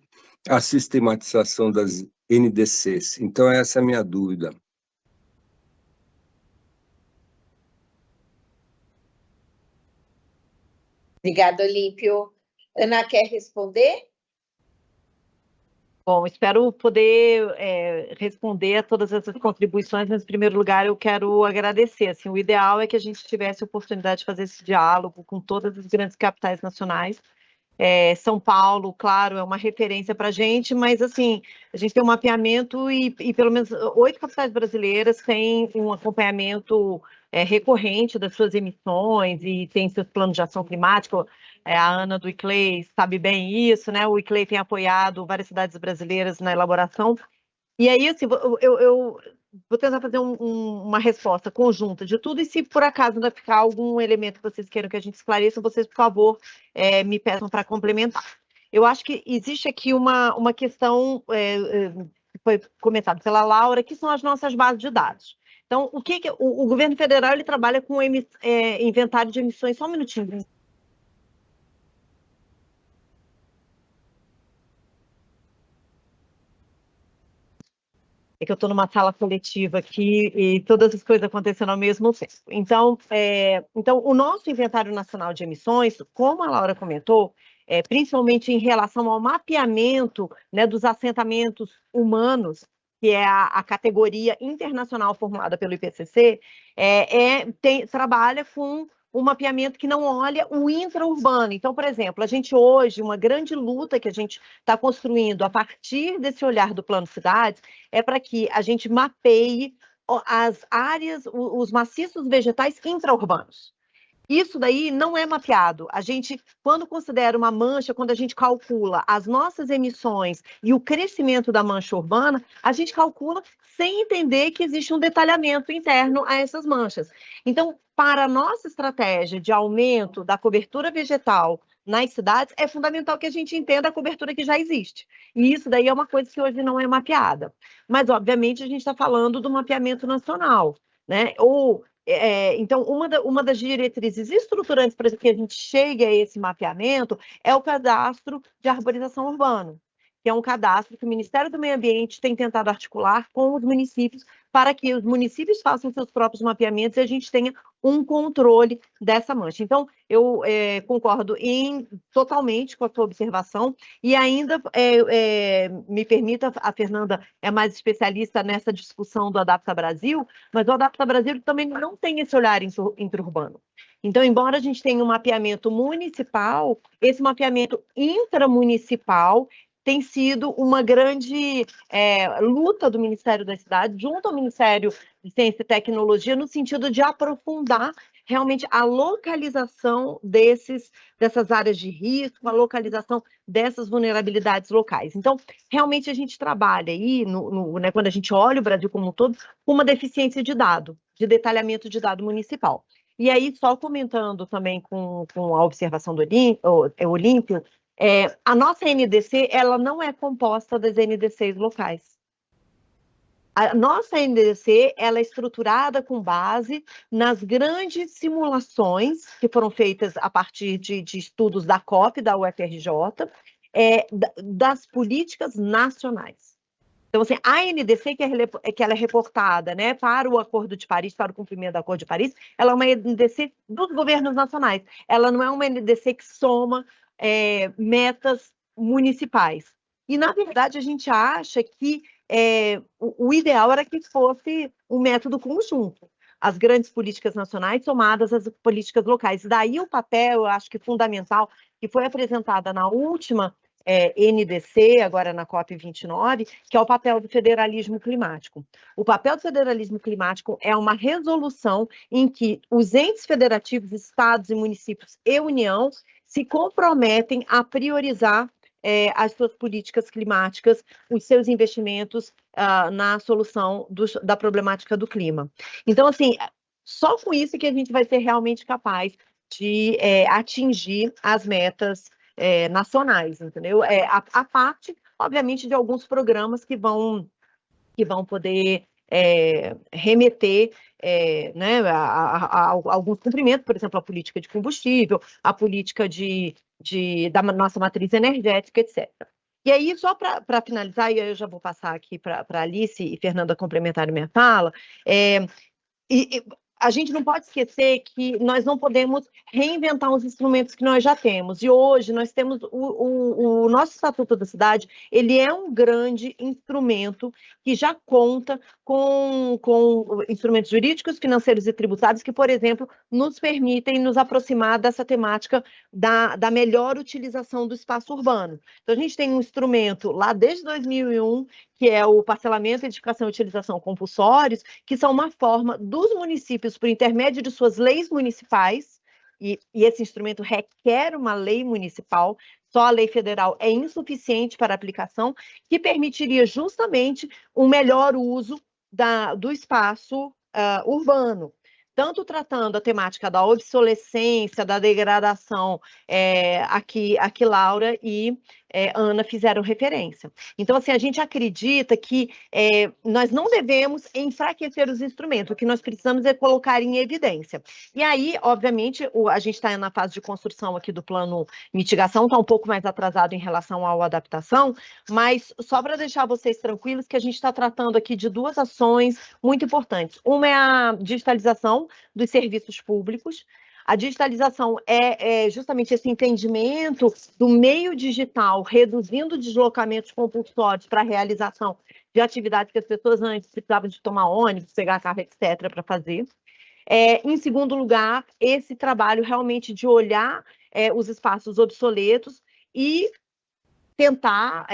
Speaker 10: a sistematização das NDCs. Então, essa é a minha dúvida.
Speaker 2: Obrigada, Olímpio. Ana, quer responder?
Speaker 4: Bom, espero poder responder a todas essas contribuições, mas, em primeiro lugar, eu quero agradecer. Assim, o ideal é que a gente tivesse a oportunidade de fazer esse diálogo com todas as grandes capitais nacionais. São Paulo, claro, é uma referência para a gente, mas, assim, a gente tem um mapeamento e pelo menos 8 capitais brasileiras têm um acompanhamento recorrente das suas emissões e tem seus planos de ação climática. A Ana do ICLEI sabe bem isso, né? O ICLEI tem apoiado várias cidades brasileiras na elaboração. E aí, assim, eu vou tentar fazer uma resposta conjunta de tudo, e se por acaso ainda ficar algum elemento que vocês queiram que a gente esclareça, vocês, por favor, me peçam para complementar. Eu acho que existe aqui uma questão que foi comentada pela Laura, que são as nossas bases de dados. Então, o governo federal ele trabalha com inventário de emissões. Só um minutinho. É que eu estou numa sala coletiva aqui e todas as coisas acontecendo ao mesmo tempo. Então, o nosso Inventário Nacional de Emissões, como a Laura comentou, principalmente em relação ao mapeamento, né, dos assentamentos humanos, que é a categoria internacional formulada pelo IPCC, trabalha com um mapeamento que não olha o intraurbano. Então, por exemplo, a gente hoje, uma grande luta que a gente está construindo a partir desse olhar do Plano Cidades é para que a gente mapeie as áreas, os maciços vegetais intraurbanos. Isso daí não é mapeado. A gente, quando considera uma mancha, quando a gente calcula as nossas emissões e o crescimento da mancha urbana, a gente calcula sem entender que existe um detalhamento interno a essas manchas. Então, para a nossa estratégia de aumento da cobertura vegetal nas cidades, é fundamental que a gente entenda a cobertura que já existe. E isso daí é uma coisa que hoje não é mapeada. Mas, obviamente, a gente está falando do mapeamento nacional, né? Ou Então, uma das diretrizes estruturantes para que a gente chegue a esse mapeamento é o cadastro de arborização urbana, que é um cadastro que o Ministério do Meio Ambiente tem tentado articular com os municípios para que os municípios façam seus próprios mapeamentos e a gente tenha um controle dessa mancha. Então, eu concordo totalmente com a sua observação e ainda me permita, a Fernanda é mais especialista nessa discussão do Adapta Brasil, mas o Adapta Brasil também não tem esse olhar interurbano. Então, embora a gente tenha um mapeamento municipal, esse mapeamento intramunicipal tem sido uma grande luta do Ministério da Cidade, junto ao Ministério de Ciência e Tecnologia, no sentido de aprofundar realmente a localização dessas áreas de risco, a localização dessas vulnerabilidades locais. Então, realmente a gente trabalha aí, né, quando a gente olha o Brasil como um todo, com uma deficiência de dado, de detalhamento de dado municipal. E aí, só comentando também com a observação do Olímpio, a nossa NDC, ela não é composta das NDCs locais. A nossa NDC, ela é estruturada com base nas grandes simulações que foram feitas a partir de estudos da COP, da UFRJ, das políticas nacionais. Então, assim, a NDC, que ela é reportada, né, para o Acordo de Paris, para o cumprimento do Acordo de Paris, ela é uma NDC dos governos nacionais. Ela não é uma NDC que soma metas municipais. E, na verdade, a gente acha que o ideal era que fosse um método conjunto. As grandes políticas nacionais somadas às políticas locais. Daí o papel, eu acho que fundamental, que foi apresentada na última NDC, agora na COP29, que é o papel do federalismo climático. O papel do federalismo climático é uma resolução em que os entes federativos, estados e municípios e União se comprometem a priorizar as suas políticas climáticas, os seus investimentos na solução da problemática do clima. Então, assim, só com isso que a gente vai ser realmente capaz de atingir as metas nacionais, entendeu? A parte, obviamente, de alguns programas que vão poder remeter né, a alguns cumprimentos, por exemplo, a política de combustível, a política da nossa matriz energética, etc. E aí, só para finalizar, e eu já vou passar aqui para Alice e Fernanda complementarem minha fala, a gente não pode esquecer que nós não podemos reinventar os instrumentos que nós já temos. E hoje nós temos o nosso Estatuto da Cidade, ele é um grande instrumento que já conta com instrumentos jurídicos, financeiros e tributários que, por exemplo, nos permitem nos aproximar dessa temática da melhor utilização do espaço urbano. Então, a gente tem um instrumento lá desde 2001, que é o parcelamento, edificação e utilização compulsórios, que são uma forma dos municípios, por intermédio de suas leis municipais, e esse instrumento requer uma lei municipal, só a lei federal é insuficiente para aplicação, que permitiria justamente um melhor uso do espaço urbano. Tanto tratando a temática da obsolescência, da degradação, aqui Laura e Ana fizeram referência. Então, assim, a gente acredita que nós não devemos enfraquecer os instrumentos, o que nós precisamos é colocar em evidência. E aí, obviamente, a gente está na fase de construção aqui do plano mitigação, está um pouco mais atrasado em relação à adaptação, mas só para deixar vocês tranquilos que a gente está tratando aqui de duas ações muito importantes. Uma é a digitalização dos serviços públicos. A digitalização é justamente esse entendimento do meio digital, reduzindo deslocamentos compulsórios para a realização de atividades que as pessoas antes precisavam de tomar ônibus, pegar carro, etc., para fazer. Em segundo lugar, esse trabalho realmente de olhar os espaços obsoletos e tentar,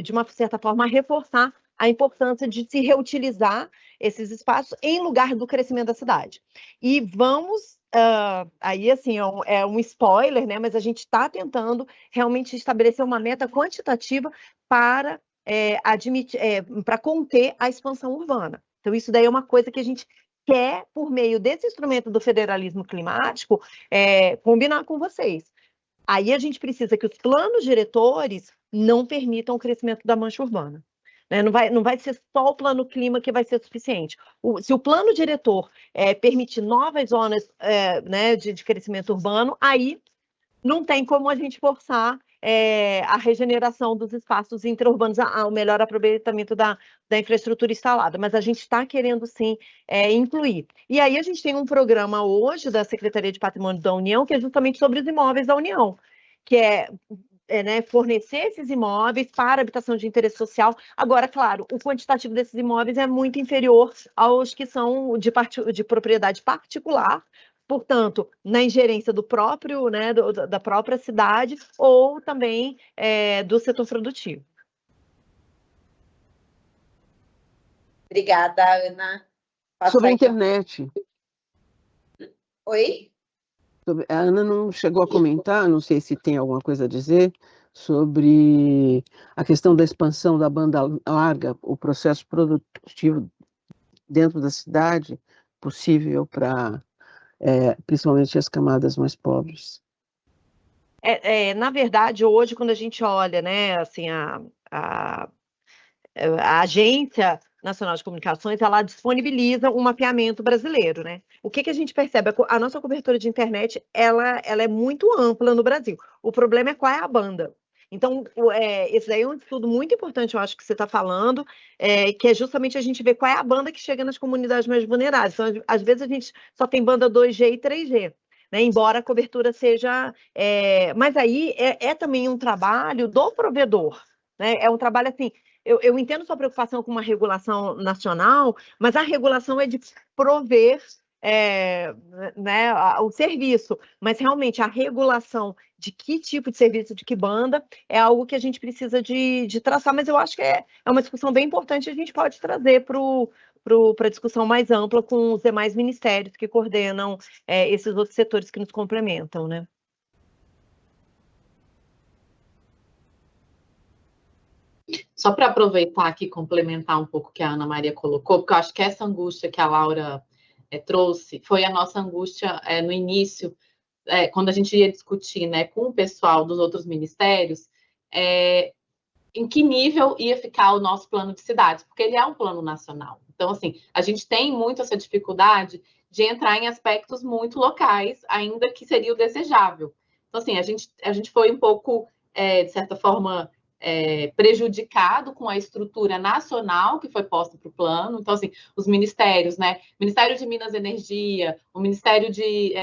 Speaker 4: de uma certa forma, reforçar a importância de se reutilizar esses espaços em lugar do crescimento da cidade. E vamos, aí assim, é um spoiler, né? Mas a gente está tentando realmente estabelecer uma meta quantitativa para para conter a expansão urbana. Então, isso daí é uma coisa que a gente quer, por meio desse instrumento do federalismo climático, combinar com vocês. Aí a gente precisa que os planos diretores não permitam o crescimento da mancha urbana. né? Não vai ser só o plano clima que vai ser suficiente. Se o plano diretor permitir novas zonas né, de crescimento urbano, aí não tem como a gente forçar a regeneração dos espaços interurbanos, ao melhor aproveitamento da infraestrutura instalada, mas a gente está querendo, sim, incluir. E aí a gente tem um programa hoje da Secretaria de Patrimônio da União, que é justamente sobre os imóveis da União, que né, fornecer esses imóveis para habitação de interesse social. Agora, claro, o quantitativo desses imóveis é muito inferior aos que são de propriedade particular, portanto, na ingerência do próprio, né, da própria cidade, ou também do setor produtivo.
Speaker 2: Obrigada, Ana.
Speaker 7: Sobre a internet.
Speaker 2: Oi?
Speaker 7: A Ana não chegou a comentar, não sei se tem alguma coisa a dizer, sobre a questão da expansão da banda larga, o processo produtivo dentro da cidade, possível para principalmente as camadas mais pobres.
Speaker 4: Na verdade, hoje, quando a gente olha, né, assim, a Agência Nacional de Comunicações, ela disponibiliza um mapeamento brasileiro, né? O que a gente percebe? A nossa cobertura de internet, ela é muito ampla no Brasil. O problema é qual é a banda. Então, esse daí é um estudo muito importante, eu acho que você está falando, que é justamente a gente ver qual é a banda que chega nas comunidades mais vulneráveis. Então, às vezes, a gente só tem banda 2G e 3G, né? Embora a cobertura seja... mas aí é também um trabalho do provedor, né? É um trabalho assim... Eu entendo sua preocupação com uma regulação nacional, mas a regulação é de prover né, o serviço, mas realmente a regulação de que tipo de serviço, de que banda, é algo que a gente precisa de traçar, mas eu acho que é uma discussão bem importante, a gente pode trazer para a discussão mais ampla com os demais ministérios que coordenam esses outros setores que nos complementam, né?
Speaker 1: Só para aproveitar aqui e complementar um pouco o que a Ana Maria colocou, porque eu acho que essa angústia que a Laura trouxe foi a nossa angústia no início, quando a gente ia discutir, né, com o pessoal dos outros ministérios, em que nível ia ficar o nosso plano de cidades, porque ele é um plano nacional. Então, assim, a gente tem muito essa dificuldade de entrar em aspectos muito locais, ainda que seria o desejável. Então, assim, a gente foi um pouco, de certa forma, prejudicado com a estrutura nacional que foi posta para o plano. Então, assim, os ministérios, né? Ministério de Minas e Energia, o Ministério de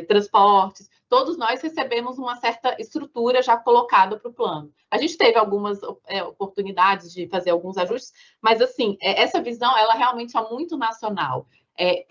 Speaker 1: Transportes, todos nós recebemos uma certa estrutura já colocada para o plano. A gente teve algumas oportunidades de fazer alguns ajustes, mas, assim, essa visão, ela realmente é muito nacional.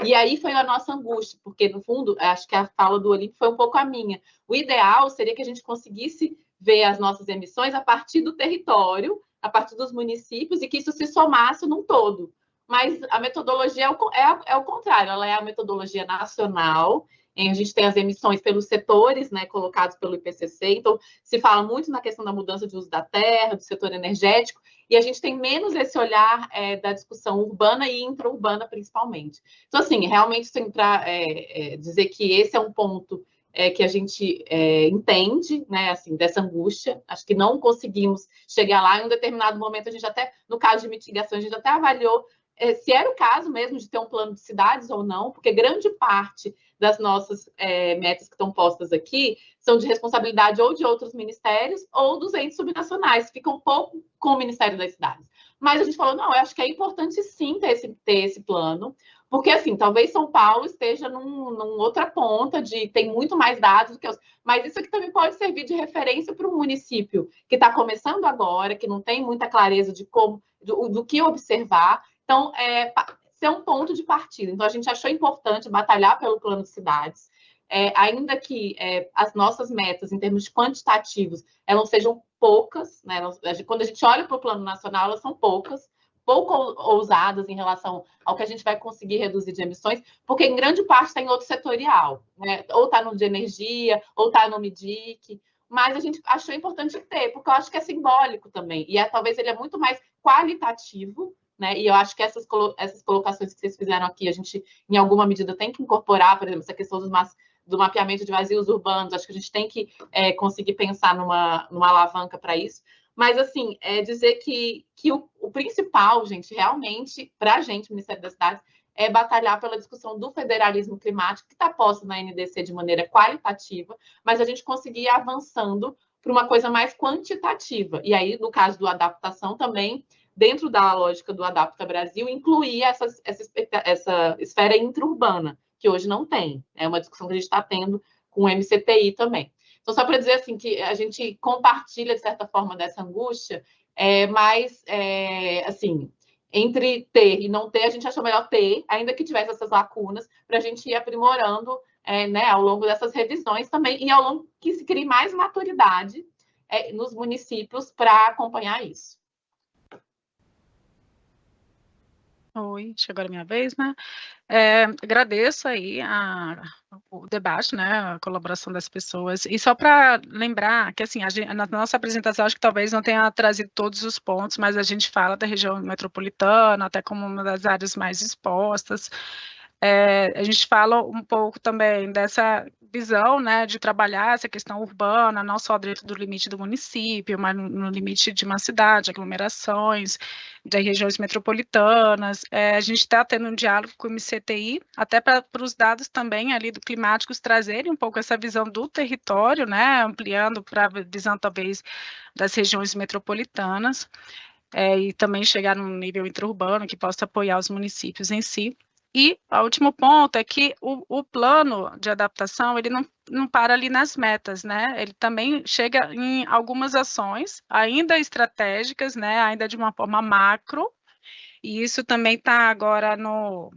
Speaker 1: E aí foi a nossa angústia, porque, no fundo, acho que a fala do Olímpio foi um pouco a minha. O ideal seria que a gente conseguisse ver as nossas emissões a partir do território, a partir dos municípios, e que isso se somasse num todo. Mas a metodologia é o contrário, ela é a metodologia nacional. A gente tem as emissões pelos setores, né, colocados pelo IPCC, então se fala muito na questão da mudança de uso da terra, do setor energético, e a gente tem menos esse olhar da discussão urbana e intra-urbana, principalmente. Então, assim, realmente, para dizer que esse é um ponto que a gente entende, né, assim, dessa angústia, acho que não conseguimos chegar lá, em um determinado momento, a gente até, no caso de mitigação, a gente até avaliou se era o caso mesmo de ter um plano de cidades ou não, porque grande parte das nossas metas que estão postas aqui são de responsabilidade ou de outros ministérios ou dos entes subnacionais, fica um pouco com o Ministério das Cidades. Mas a gente falou, não, eu acho que é importante sim ter esse plano, porque, assim, talvez São Paulo esteja numa outra ponta, tem muito mais dados do que mas isso aqui também pode servir de referência para um município que está começando agora, que não tem muita clareza de do que observar. Então, ser um ponto de partida. Então, a gente achou importante batalhar pelo plano de cidades, ainda que as nossas metas, em termos quantitativos, elas sejam poucas, né? Quando a gente olha para o plano nacional, elas são pouco ousadas em relação ao que a gente vai conseguir reduzir de emissões, porque em grande parte está em outro setorial, né? Ou está no de energia, ou está no MIDIC, mas a gente achou importante ter, porque eu acho que é simbólico também, e talvez ele é muito mais qualitativo, né? E eu acho que essas colocações que vocês fizeram aqui, a gente, em alguma medida, tem que incorporar, por exemplo, essa questão do mapeamento de vazios urbanos, acho que a gente tem que conseguir pensar numa alavanca para isso, Mas, assim, dizer que o principal, gente, realmente, para a gente, o Ministério das Cidades, é batalhar pela discussão do federalismo climático, que está posto na NDC de maneira qualitativa, mas a gente conseguir ir avançando para uma coisa mais quantitativa. E aí, no caso do adaptação, também, dentro da lógica do Adapta Brasil, incluir essa esfera intra-urbana, que hoje não tem. É uma discussão que a gente está tendo com o MCTI também. Então, só para dizer assim, que a gente compartilha, de certa forma, dessa angústia, mas, assim, entre ter e não ter, a gente achou melhor ter, ainda que tivesse essas lacunas, para a gente ir aprimorando né, ao longo dessas revisões também, e ao longo que se crie mais maturidade nos municípios para acompanhar isso.
Speaker 5: Oi, chegou a minha vez, né? Agradeço aí o debate, né, a colaboração das pessoas, e só para lembrar que, assim, na nossa apresentação, acho que talvez não tenha trazido todos os pontos, mas a gente fala da região metropolitana, até como uma das áreas mais expostas. A gente fala um pouco também dessa visão, né, de trabalhar essa questão urbana, não só dentro do limite do município, mas no limite de uma cidade, aglomerações, de regiões metropolitanas. A gente está tendo um diálogo com o MCTI, até para os dados também ali do climáticos trazerem um pouco essa visão do território, né, ampliando para a visão talvez das regiões metropolitanas, e também chegar num nível interurbano que possa apoiar os municípios em si. E o último ponto é que o plano de adaptação, ele não para ali nas metas, né? Ele também chega em algumas ações, ainda estratégicas, né? Ainda de uma forma macro, e isso também está agora no...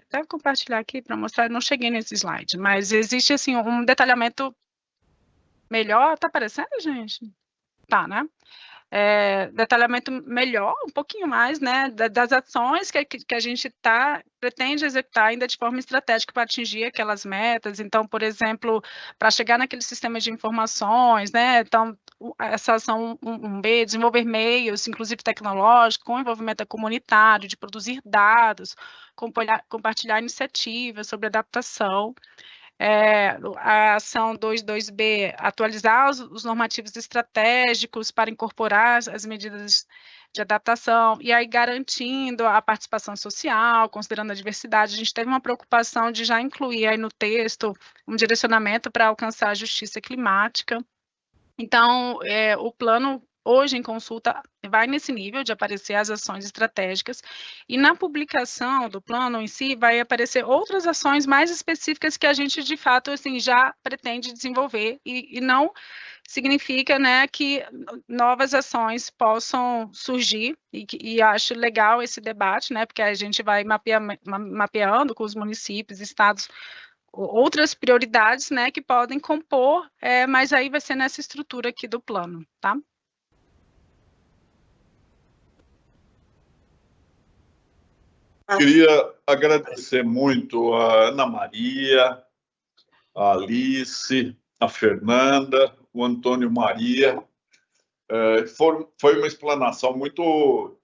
Speaker 5: Deve compartilhar aqui para mostrar, não cheguei nesse slide, mas existe, assim, um detalhamento melhor. Tá aparecendo, gente? Tá, né? Detalhamento melhor, um pouquinho mais, né, das ações que a gente pretende executar ainda de forma estratégica para atingir aquelas metas. Então, por exemplo, para chegar naquele sistema de informações, né, então, essa ação 1B, desenvolver meios, inclusive tecnológicos, com envolvimento comunitário, de produzir dados, compartilhar iniciativas sobre adaptação. A ação 2.2b, atualizar os normativos estratégicos para incorporar as medidas de adaptação, e aí garantindo a participação social, considerando a diversidade. A gente teve uma preocupação de já incluir aí no texto um direcionamento para alcançar a justiça climática. Então, o plano hoje em consulta vai nesse nível de aparecer as ações estratégicas, e na publicação do plano em si vai aparecer outras ações mais específicas que a gente, de fato, assim, já pretende desenvolver, e não significa, né, que novas ações possam surgir, e acho legal esse debate, né, porque a gente vai mapeando com os municípios, estados, outras prioridades, né, que podem compor, mas aí vai ser nessa estrutura aqui do plano, tá?
Speaker 6: Queria agradecer muito a Ana Maria, a Alice, a Fernanda, o Antônio Maria. Foi uma explanação muito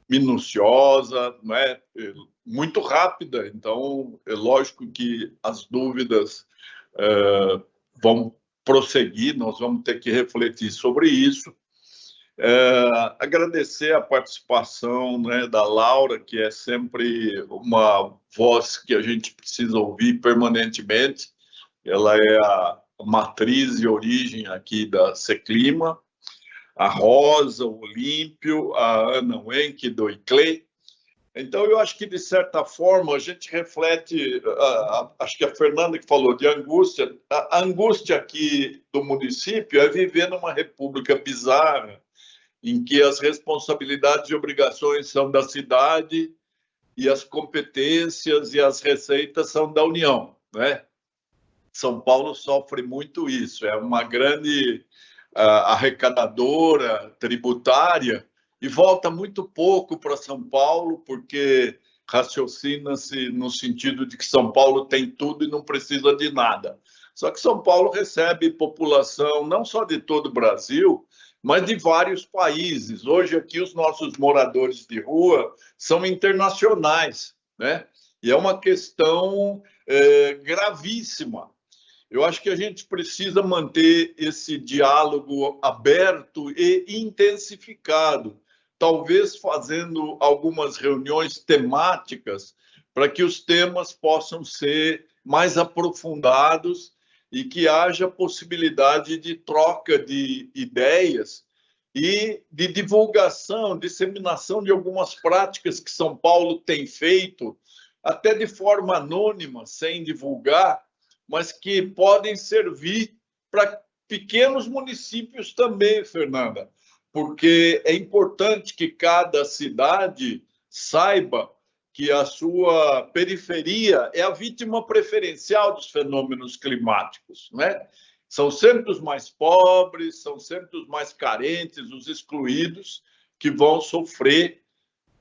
Speaker 6: minuciosa, né? Muito rápida, então é lógico que as dúvidas vão prosseguir, nós vamos ter que refletir sobre isso. Agradecer a participação, né, da Laura, que é sempre uma voz que a gente precisa ouvir permanentemente. Ela é a matriz e origem aqui da Seclima. A Rosa, o Olímpio, a Ana Wenck, do ICLEI. Então, eu acho que, de certa forma, a gente reflete, acho que a Fernanda que falou de angústia, a angústia aqui do município é viver numa república bizarra, em que as responsabilidades e obrigações são da cidade e as competências e as receitas são da União, né? São Paulo sofre muito isso, é uma grande arrecadadora tributária e volta muito pouco para São Paulo, porque raciocina-se no sentido de que São Paulo tem tudo e não precisa de nada. Só que São Paulo recebe população não só de todo o Brasil, mas de vários países. Hoje aqui os nossos moradores de rua são internacionais, né? E é uma questão gravíssima. Eu acho que a gente precisa manter esse diálogo aberto e intensificado, talvez fazendo algumas reuniões temáticas para que os temas possam ser mais aprofundados e que haja possibilidade de troca de ideias e de divulgação, disseminação de algumas práticas que São Paulo tem feito, até de forma anônima, sem divulgar, mas que podem servir para pequenos municípios também, Fernanda, porque é importante que cada cidade saiba que a sua periferia é a vítima preferencial dos fenômenos climáticos, né? São sempre os mais pobres, são sempre os mais carentes, os excluídos, que vão sofrer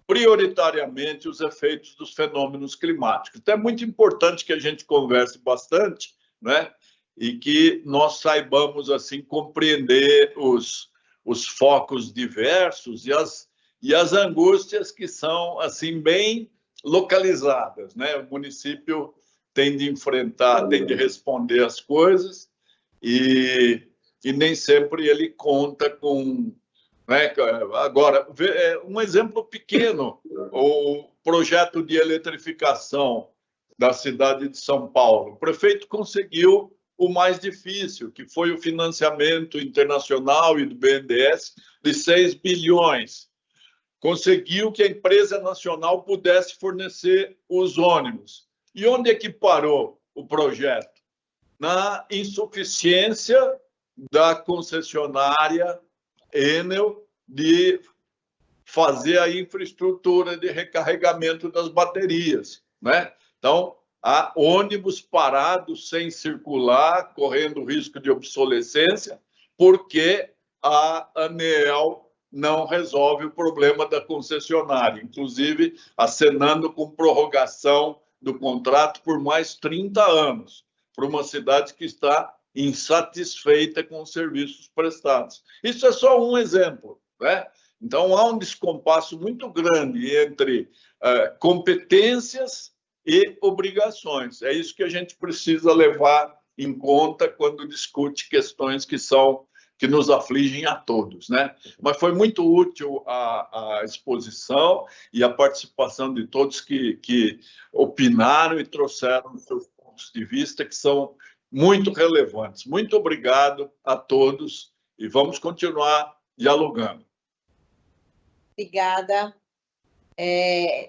Speaker 6: prioritariamente os efeitos dos fenômenos climáticos. Então, é muito importante que a gente converse bastante, né? E que nós saibamos, assim, compreender os focos diversos e as angústias que são, assim, bem localizadas, né? O município tem de enfrentar, tem de responder às coisas e nem sempre ele conta com, né? Agora, um exemplo pequeno, o projeto de eletrificação da cidade de São Paulo. O prefeito conseguiu o mais difícil, que foi o financiamento internacional e do BNDES de 6 bilhões. Conseguiu que a empresa nacional pudesse fornecer os ônibus. E onde é que parou o projeto? Na insuficiência da concessionária Enel de fazer a infraestrutura de recarregamento das baterias, né? Então, há ônibus parados sem circular, correndo risco de obsolescência, porque a ANEEL não resolve o problema da concessionária, inclusive acenando com prorrogação do contrato por mais 30 anos, para uma cidade que está insatisfeita com os serviços prestados. Isso é só um exemplo, né? Então, há um descompasso muito grande entre competências e obrigações. É isso que a gente precisa levar em conta quando discute questões que nos afligem a todos, né? Mas foi muito útil a exposição e a participação de todos que opinaram e trouxeram seus pontos de vista, que são muito relevantes. Muito obrigado a todos e vamos continuar dialogando.
Speaker 2: Obrigada.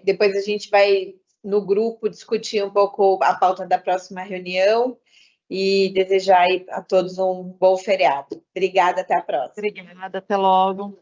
Speaker 2: Depois a gente vai, no grupo, discutir um pouco a pauta da próxima reunião e desejar aí a todos um bom feriado. Obrigada, até a próxima.
Speaker 4: Obrigada, até logo.